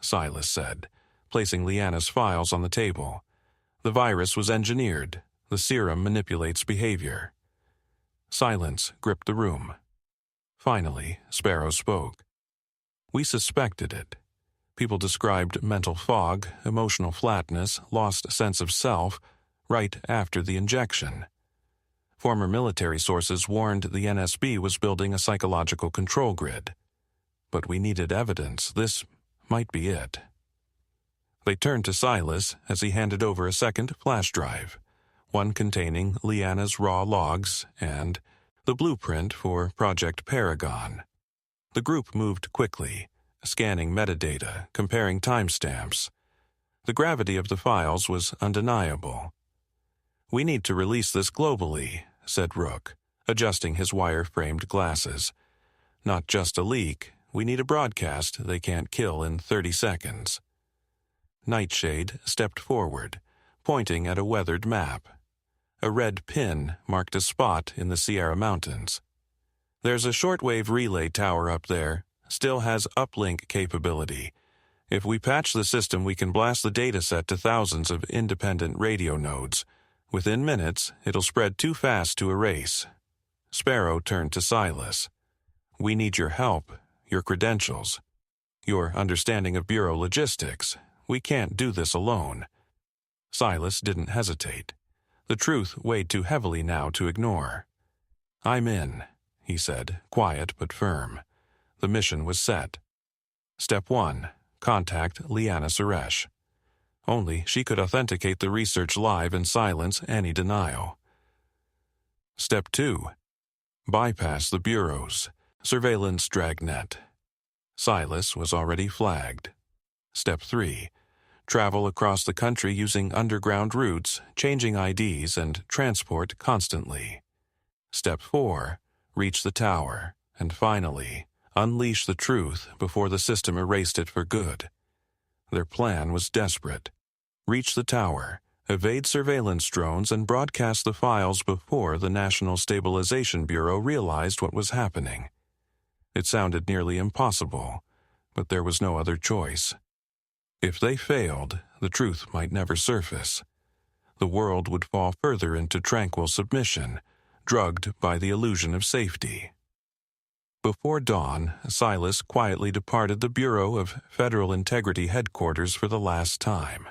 Silas said, placing Liana's files on the table. "The virus was engineered. The serum manipulates behavior." Silence gripped the room. Finally, Sparrow spoke. "We suspected it. People described mental fog, emotional flatness, lost sense of self, right after the injection. Former military sources warned the NSB was building a psychological control grid. But we needed evidence. This might be it." They turned to Silas as he handed over a second flash drive, one containing Liana's raw logs and the blueprint for Project Paragon. The group moved quickly, scanning metadata, comparing timestamps. The gravity of the files was undeniable. "We need to release this globally," said Rook, adjusting his wire-framed glasses. "Not just a leak. We need a broadcast they can't kill in 30 seconds. Nightshade stepped forward, pointing at a weathered map. A red pin marked a spot in the Sierra Mountains. "There's a shortwave relay tower up there. Still has uplink capability. If we patch the system, we can blast the dataset to thousands of independent radio nodes. Within minutes, it'll spread too fast to erase." Sparrow turned to Silas. "We need your help, your credentials, your understanding of Bureau logistics. We can't do this alone." Silas didn't hesitate. The truth weighed too heavily now to ignore. "I'm in," he said, quiet but firm. The mission was set. Step 1. Contact Liana Suresh. Only she could authenticate the research live and silence any denial. Step 2. Bypass the bureaus. Surveillance dragnet. Silas was already flagged. Step 3. Travel across the country using underground routes, changing IDs, and transport constantly. Step 4. Reach the tower. And finally, unleash the truth before the system erased it for good. Their plan was desperate. Reach the tower, evade surveillance drones, and broadcast the files before the National Stabilization Bureau realized what was happening. It sounded nearly impossible, but there was no other choice. If they failed, the truth might never surface. The world would fall further into tranquil submission, drugged by the illusion of safety. Before dawn, Silas quietly departed the Bureau of Federal Integrity headquarters for the last time.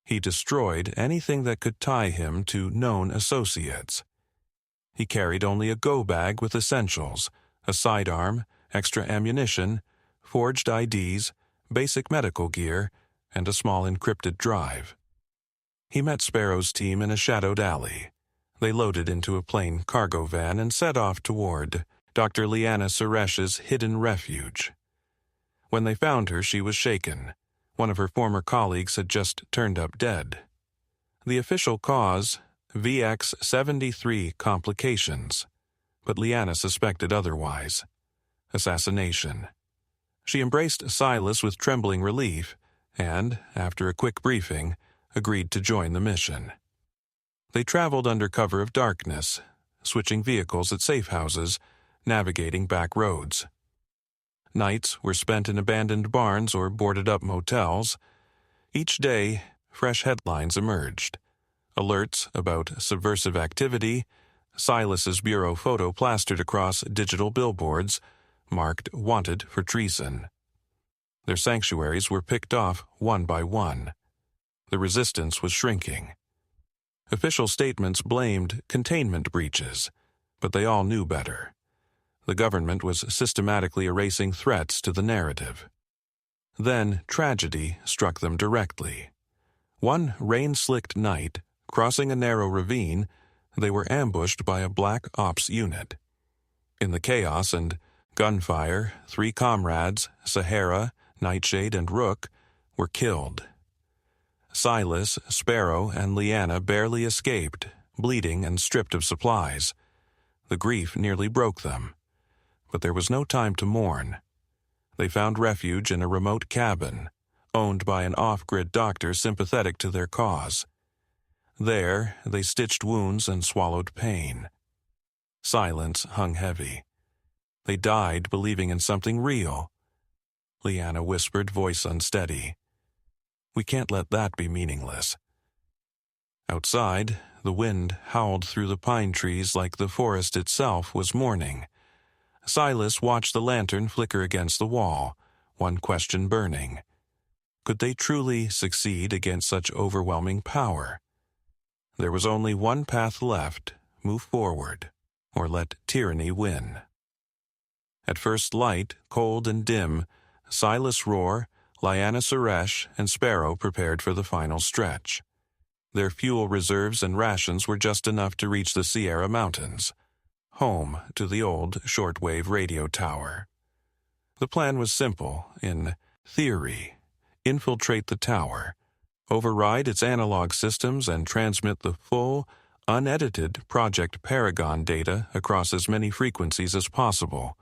He destroyed anything that could tie him to known associates. He carried only a go bag with essentials, a sidearm, extra ammunition, forged IDs, basic medical gear, and a small encrypted drive. He met Sparrow's team in a shadowed alley. They loaded into a plain cargo van and set off toward Dr. Liana Suresh's hidden refuge. When they found her, she was shaken. One of her former colleagues had just turned up dead. The official cause, VX-73 complications, but Liana suspected otherwise. Assassination. She embraced Silas with trembling relief and, after a quick briefing, agreed to join the mission. They traveled under cover of darkness, switching vehicles at safe houses, navigating back roads. Nights were spent in abandoned barns or boarded-up motels. Each day, fresh headlines emerged. Alerts about subversive activity, Silas's bureau photo plastered across digital billboards, marked wanted for treason. Their sanctuaries were picked off one by one. The resistance was shrinking. Official statements blamed containment breaches, but they all knew better. The government was systematically erasing threats to the narrative. Then tragedy struck them directly. One rain-slicked night, crossing a narrow ravine, they were ambushed by a black ops unit. In the chaos and gunfire, 3 comrades, Sahara, Nightshade, and Rook were killed. Silas, Sparrow, and Leanna barely escaped, bleeding and stripped of supplies. The grief nearly broke them. But there was no time to mourn. They found refuge in a remote cabin, owned by an off-grid doctor sympathetic to their cause. There, they stitched wounds and swallowed pain. Silence hung heavy. They died believing in something real. Leanna whispered, voice unsteady. We can't let that be meaningless. Outside, the wind howled through the pine trees like the forest itself was mourning. Silas watched the lantern flicker against the wall, one question burning. Could they truly succeed against such overwhelming power? There was only one path left: move forward, or let tyranny win. At first light, cold and dim, Silas Roar, Lyanna Suresh, and Sparrow prepared for the final stretch. Their fuel reserves and rations were just enough to reach the Sierra Mountains, home to the old shortwave radio tower. The plan was simple, in theory: infiltrate the tower, override its analog systems, and transmit the full, unedited Project Paragon data across as many frequencies as possible.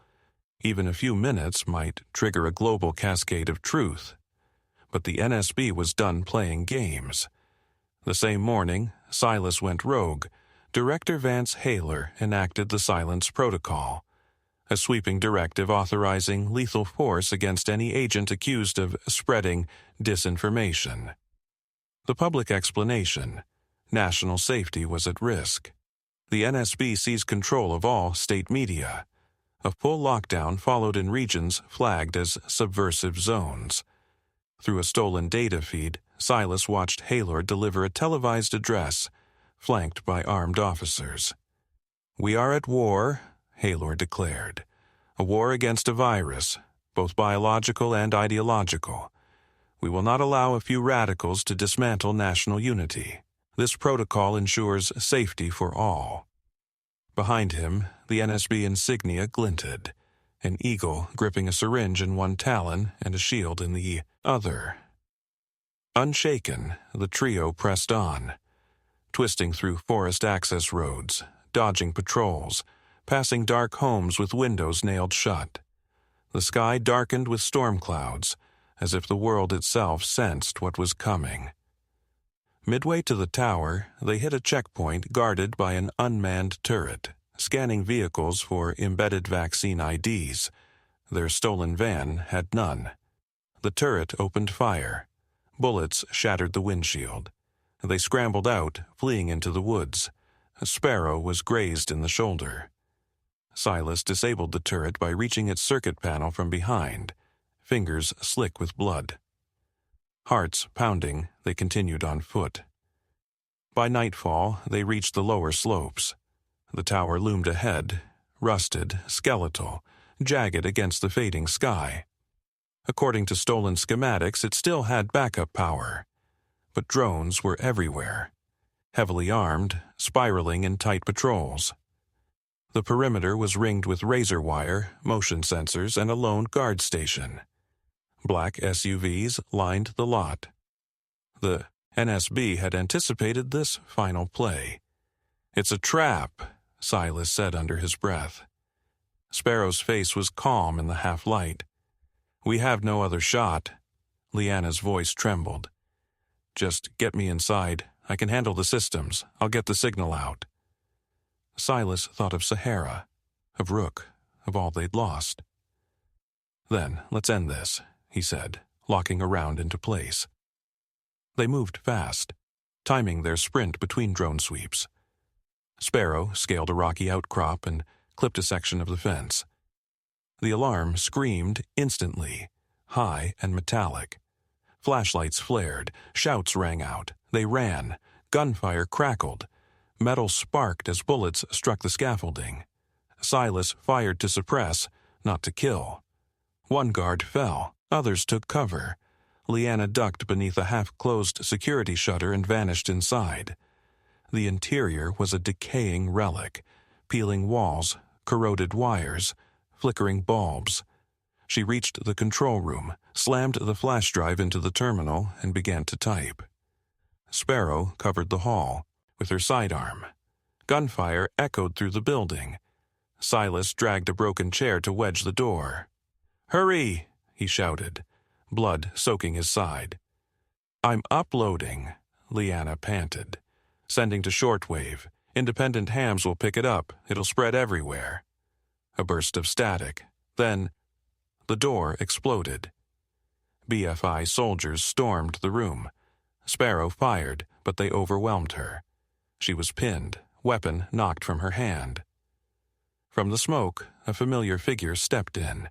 Even a few minutes might trigger a global cascade of truth. But the NSB was done playing games. The same morning, Silas went rogue. Director Vance Haler enacted the Silence Protocol, a sweeping directive authorizing lethal force against any agent accused of spreading disinformation. The public explanation: national safety was at risk. The NSB seized control of all state media. A full lockdown followed in regions flagged as subversive zones. Through a stolen data feed, Silas watched Haler deliver a televised address, flanked by armed officers. "We are at war," Haler declared. "A war against a virus, both biological and ideological. We will not allow a few radicals to dismantle national unity. This protocol ensures safety for all." Behind him, the NSB insignia glinted, an eagle gripping a syringe in one talon and a shield in the other. Unshaken, the trio pressed on, twisting through forest access roads, dodging patrols, passing dark homes with windows nailed shut. The sky darkened with storm clouds, as if the world itself sensed what was coming. Midway to the tower, they hit a checkpoint guarded by an unmanned turret, scanning vehicles for embedded vaccine IDs. Their stolen van had none. The turret opened fire. Bullets shattered the windshield. They scrambled out, fleeing into the woods. A Sparrow was grazed in the shoulder. Silas disabled the turret by reaching its circuit panel from behind, fingers slick with blood. Hearts pounding, they continued on foot. By nightfall, they reached the lower slopes. The tower loomed ahead, rusted, skeletal, jagged against the fading sky. According to stolen schematics, it still had backup power. But drones were everywhere, heavily armed, spiraling in tight patrols. The perimeter was ringed with razor wire, motion sensors, and a lone guard station. Black SUVs lined the lot. The NSB had anticipated this final play. "It's a trap," Silas said under his breath. Sparrow's face was calm in the half-light. "We have no other shot." Leanna's voice trembled. "Just get me inside. I can handle the systems. I'll get the signal out." Silas thought of Sahara, of Rook, of all they'd lost. "Then, let's end this," he said, locking a round into place. They moved fast, timing their sprint between drone sweeps. Sparrow scaled a rocky outcrop and clipped a section of the fence. The alarm screamed instantly, high and metallic. Flashlights flared, shouts rang out. They ran. Gunfire crackled. Metal sparked as bullets struck the scaffolding. Silas fired to suppress, not to kill. One guard fell. Others took cover. Leanna ducked beneath a half-closed security shutter and vanished inside. The interior was a decaying relic, peeling walls, corroded wires, flickering bulbs. She reached the control room, slammed the flash drive into the terminal, and began to type. Sparrow covered the hall with her sidearm. Gunfire echoed through the building. Silas dragged a broken chair to wedge the door. "Hurry!" he shouted, blood soaking his side. "I'm uploading," Leanna panted. "Sending to shortwave. Independent hams will pick it up. It'll spread everywhere." A burst of static. Then the door exploded. BFI soldiers stormed the room. Sparrow fired, but they overwhelmed her. She was pinned, weapon knocked from her hand. From the smoke, a familiar figure stepped in.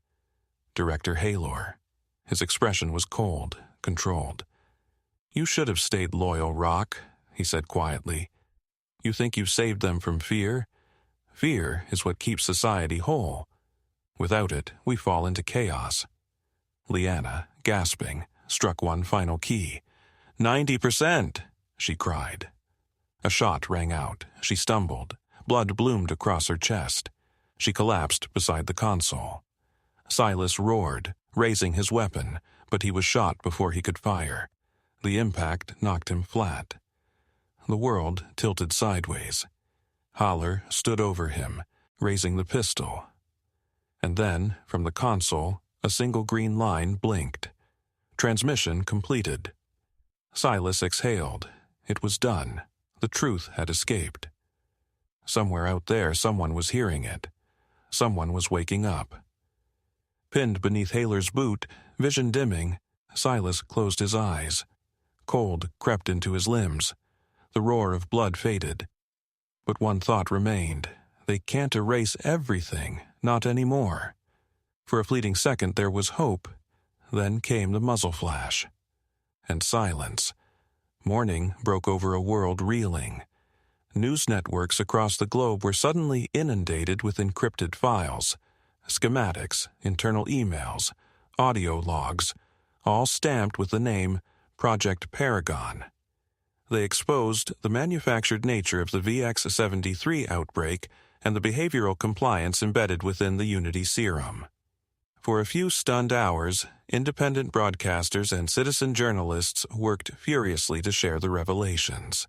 Director Haylor. His expression was cold, controlled. "You should have stayed loyal, Rock," he said quietly. "You think you've saved them from fear? Fear is what keeps society whole. Without it, we fall into chaos." Leanna, gasping, struck one final key. 90%, she cried. A shot rang out. She stumbled. Blood bloomed across her chest. She collapsed beside the console. Silas roared, raising his weapon, but he was shot before he could fire. The impact knocked him flat. The world tilted sideways. Haller stood over him, raising the pistol. And then, from the console, a single green line blinked. Transmission completed. Silas exhaled. It was done. The truth had escaped. Somewhere out there, someone was hearing it. Someone was waking up. Pinned beneath Haylor's boot, vision dimming, Silas closed his eyes. Cold crept into his limbs. The roar of blood faded. But one thought remained. They can't erase everything, not anymore. For a fleeting second there was hope. Then came the muzzle flash. And silence. Morning broke over a world reeling. News networks across the globe were suddenly inundated with encrypted files. Schematics, internal emails, audio logs, all stamped with the name Project Paragon. They exposed the manufactured nature of the VX-73 outbreak and the behavioral compliance embedded within the Unity serum. For a few stunned hours, independent broadcasters and citizen journalists worked furiously to share the revelations.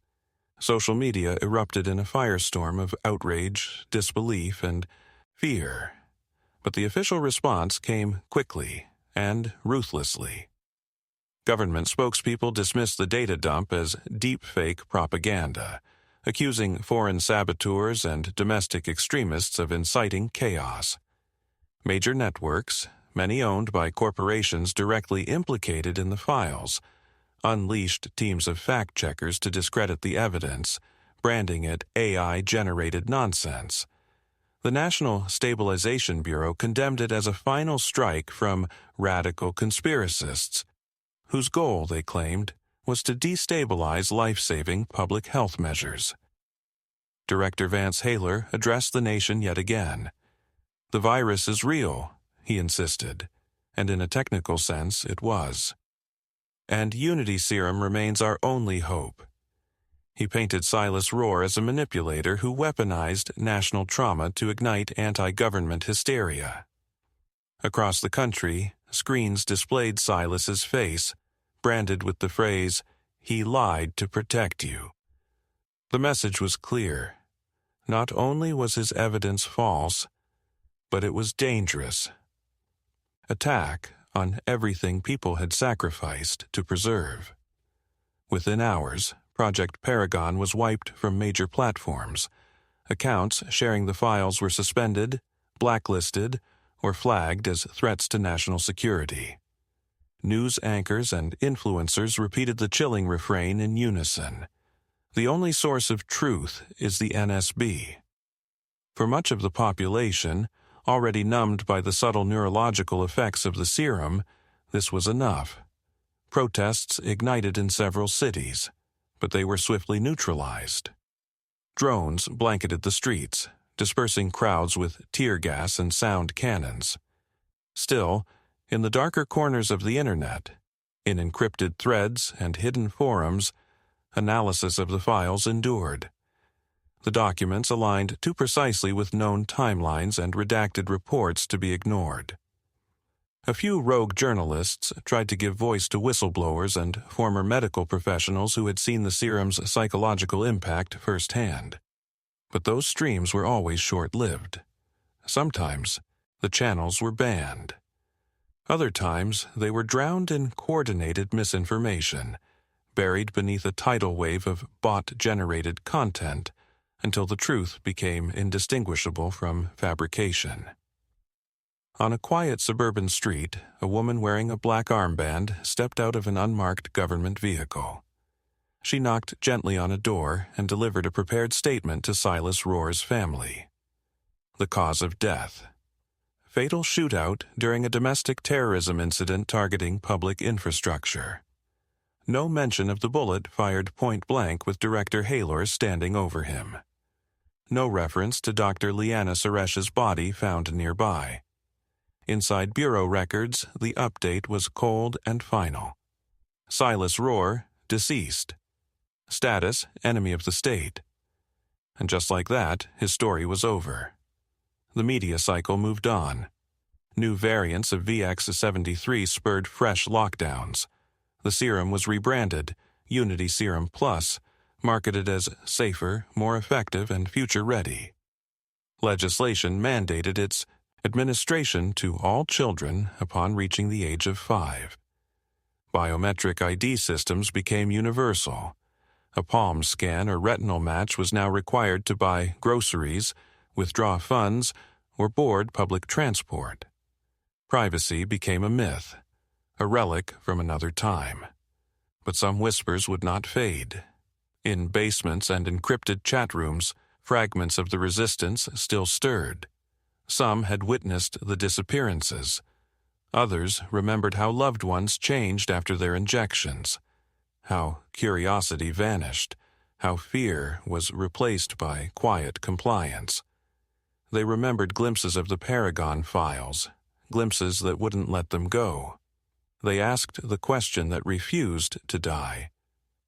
Social media erupted in a firestorm of outrage, disbelief, and fear. But the official response came quickly and ruthlessly. Government spokespeople dismissed the data dump as deepfake propaganda, accusing foreign saboteurs and domestic extremists of inciting chaos. Major networks, many owned by corporations directly implicated in the files, unleashed teams of fact-checkers to discredit the evidence, branding it AI-generated nonsense. The National Stabilization Bureau condemned it as a final strike from radical conspiracists, whose goal, they claimed, was to destabilize life-saving public health measures. Director Vance Haylor addressed the nation yet again. "The virus is real," he insisted, and in a technical sense it was. "And Unity serum remains our only hope." He painted Silas Rohr as a manipulator who weaponized national trauma to ignite anti-government hysteria. Across the country, screens displayed Silas's face, branded with the phrase, "He lied to protect you." The message was clear. Not only was his evidence false, but it was dangerous. Attack on everything people had sacrificed to preserve. Within hours, Project Paragon was wiped from major platforms. Accounts sharing the files were suspended, blacklisted, or flagged as threats to national security. News anchors and influencers repeated the chilling refrain in unison. The only source of truth is the NSB. For much of the population, already numbed by the subtle neurological effects of the serum, this was enough. Protests ignited in several cities, but they were swiftly neutralized. Drones blanketed the streets, dispersing crowds with tear gas and sound cannons. Still, in the darker corners of the Internet, in encrypted threads and hidden forums, analysis of the files endured. The documents aligned too precisely with known timelines and redacted reports to be ignored. A few rogue journalists tried to give voice to whistleblowers and former medical professionals who had seen the serum's psychological impact firsthand. But those streams were always short-lived. Sometimes, the channels were banned. Other times, they were drowned in coordinated misinformation, buried beneath a tidal wave of bot-generated content until the truth became indistinguishable from fabrication. On a quiet suburban street, a woman wearing a black armband stepped out of an unmarked government vehicle. She knocked gently on a door and delivered a prepared statement to Silas Rohr's family. The cause of death: fatal shootout during a domestic terrorism incident targeting public infrastructure. No mention of the bullet fired point-blank with Director Haylor standing over him. No reference to Dr. Liana Suresh's body found nearby. Inside bureau records, the update was cold and final. Silas Rohr, deceased. Status, enemy of the state. And just like that, his story was over. The media cycle moved on. New variants of VX-73 spurred fresh lockdowns. The serum was rebranded, Unity Serum Plus, marketed as safer, more effective, and future-ready. Legislation mandated its administration to all children upon reaching the age of 5. Biometric ID systems became universal. A palm scan or retinal match was now required to buy groceries, withdraw funds, or board public transport. Privacy became a myth, a relic from another time. But some whispers would not fade. In basements and encrypted chat rooms, fragments of the resistance still stirred. Some had witnessed the disappearances. Others remembered how loved ones changed after their injections, how curiosity vanished, how fear was replaced by quiet compliance. They remembered glimpses of the Paragon files, glimpses that wouldn't let them go. They asked the question that refused to die.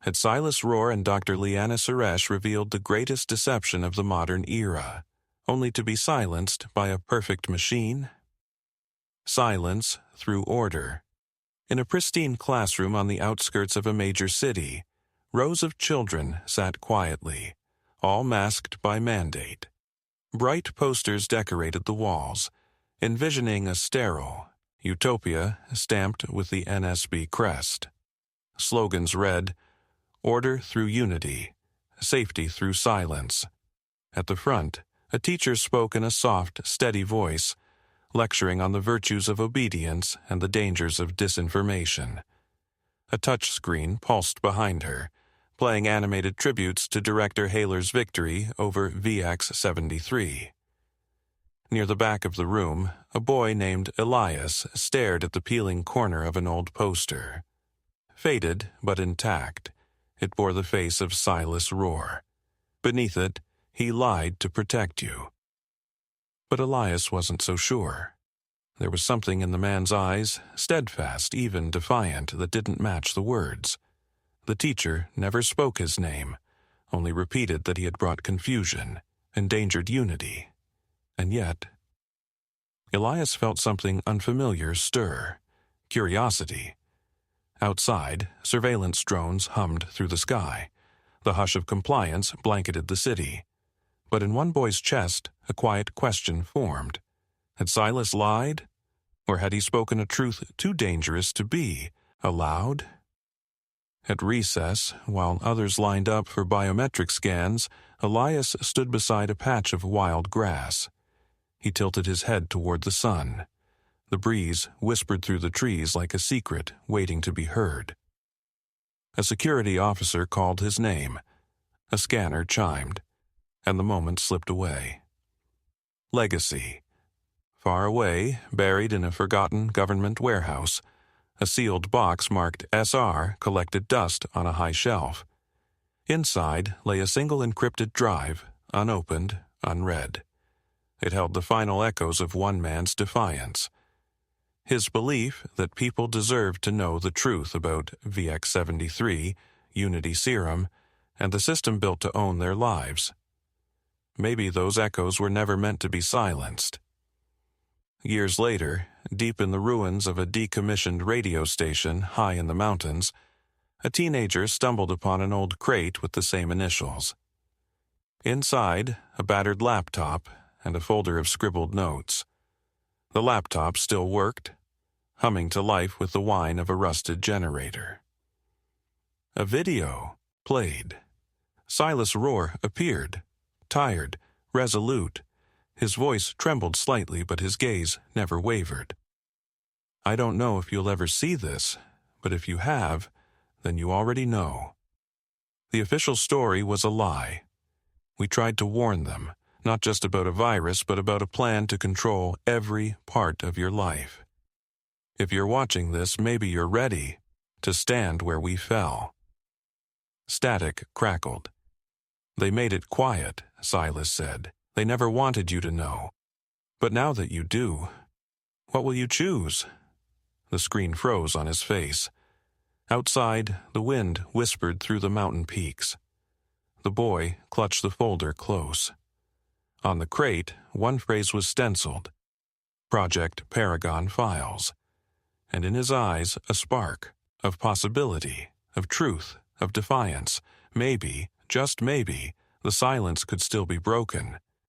Had Silas Rohr and Dr. Liana Suresh revealed the greatest deception of the modern era, only to be silenced by a perfect machine? Silence through order. In a pristine classroom on the outskirts of a major city, rows of children sat quietly, all masked by mandate. Bright posters decorated the walls, envisioning a sterile utopia stamped with the NSB crest. Slogans read, "Order through unity, safety through silence." At the front, a teacher spoke in a soft, steady voice, lecturing on the virtues of obedience and the dangers of disinformation. A touchscreen pulsed behind her, playing animated tributes to Director Haylor's victory over VX-73. Near the back of the room, a boy named Elias stared at the peeling corner of an old poster. Faded but intact, it bore the face of Silas Rohr. Beneath it, "He lied to protect you." But Elias wasn't so sure. There was something in the man's eyes, steadfast, even defiant, that didn't match the words. The teacher never spoke his name, only repeated that he had brought confusion, endangered unity. And yet, Elias felt something unfamiliar stir, curiosity. Outside, surveillance drones hummed through the sky. The hush of compliance blanketed the city. But in one boy's chest, a quiet question formed. Had Silas lied? Or had he spoken a truth too dangerous to be allowed? At recess, while others lined up for biometric scans, Elias stood beside a patch of wild grass. He tilted his head toward the sun. The breeze whispered through the trees like a secret waiting to be heard. A security officer called his name. A scanner chimed, and the moment slipped away. Legacy. Far away, buried in a forgotten government warehouse, a sealed box marked SR collected dust on a high shelf. Inside lay a single encrypted drive, unopened, unread. It held the final echoes of one man's defiance. His belief that people deserved to know the truth about VX-73, Unity Serum, and the system built to own their lives. Maybe those echoes were never meant to be silenced. Years later, deep in the ruins of a decommissioned radio station high in the mountains, a teenager stumbled upon an old crate with the same initials. Inside, a battered laptop and a folder of scribbled notes. The laptop still worked, humming to life with the whine of a rusted generator. A video played. Silas Rohr appeared, tired, resolute. His voice trembled slightly, but his gaze never wavered. "I don't know if you'll ever see this, but if you have, then you already know. The official story was a lie. We tried to warn them, not just about a virus, but about a plan to control every part of your life. If you're watching this, maybe you're ready to stand where we fell." Static crackled. "They made it quiet," Silas said. "They never wanted you to know. But now that you do, what will you choose?" The screen froze on his face. Outside, the wind whispered through the mountain peaks. The boy clutched the folder close. On the crate, one phrase was stenciled: Project Paragon Files. And in his eyes, a spark of possibility, of truth, of defiance. Maybe, just maybe, the silence could still be broken.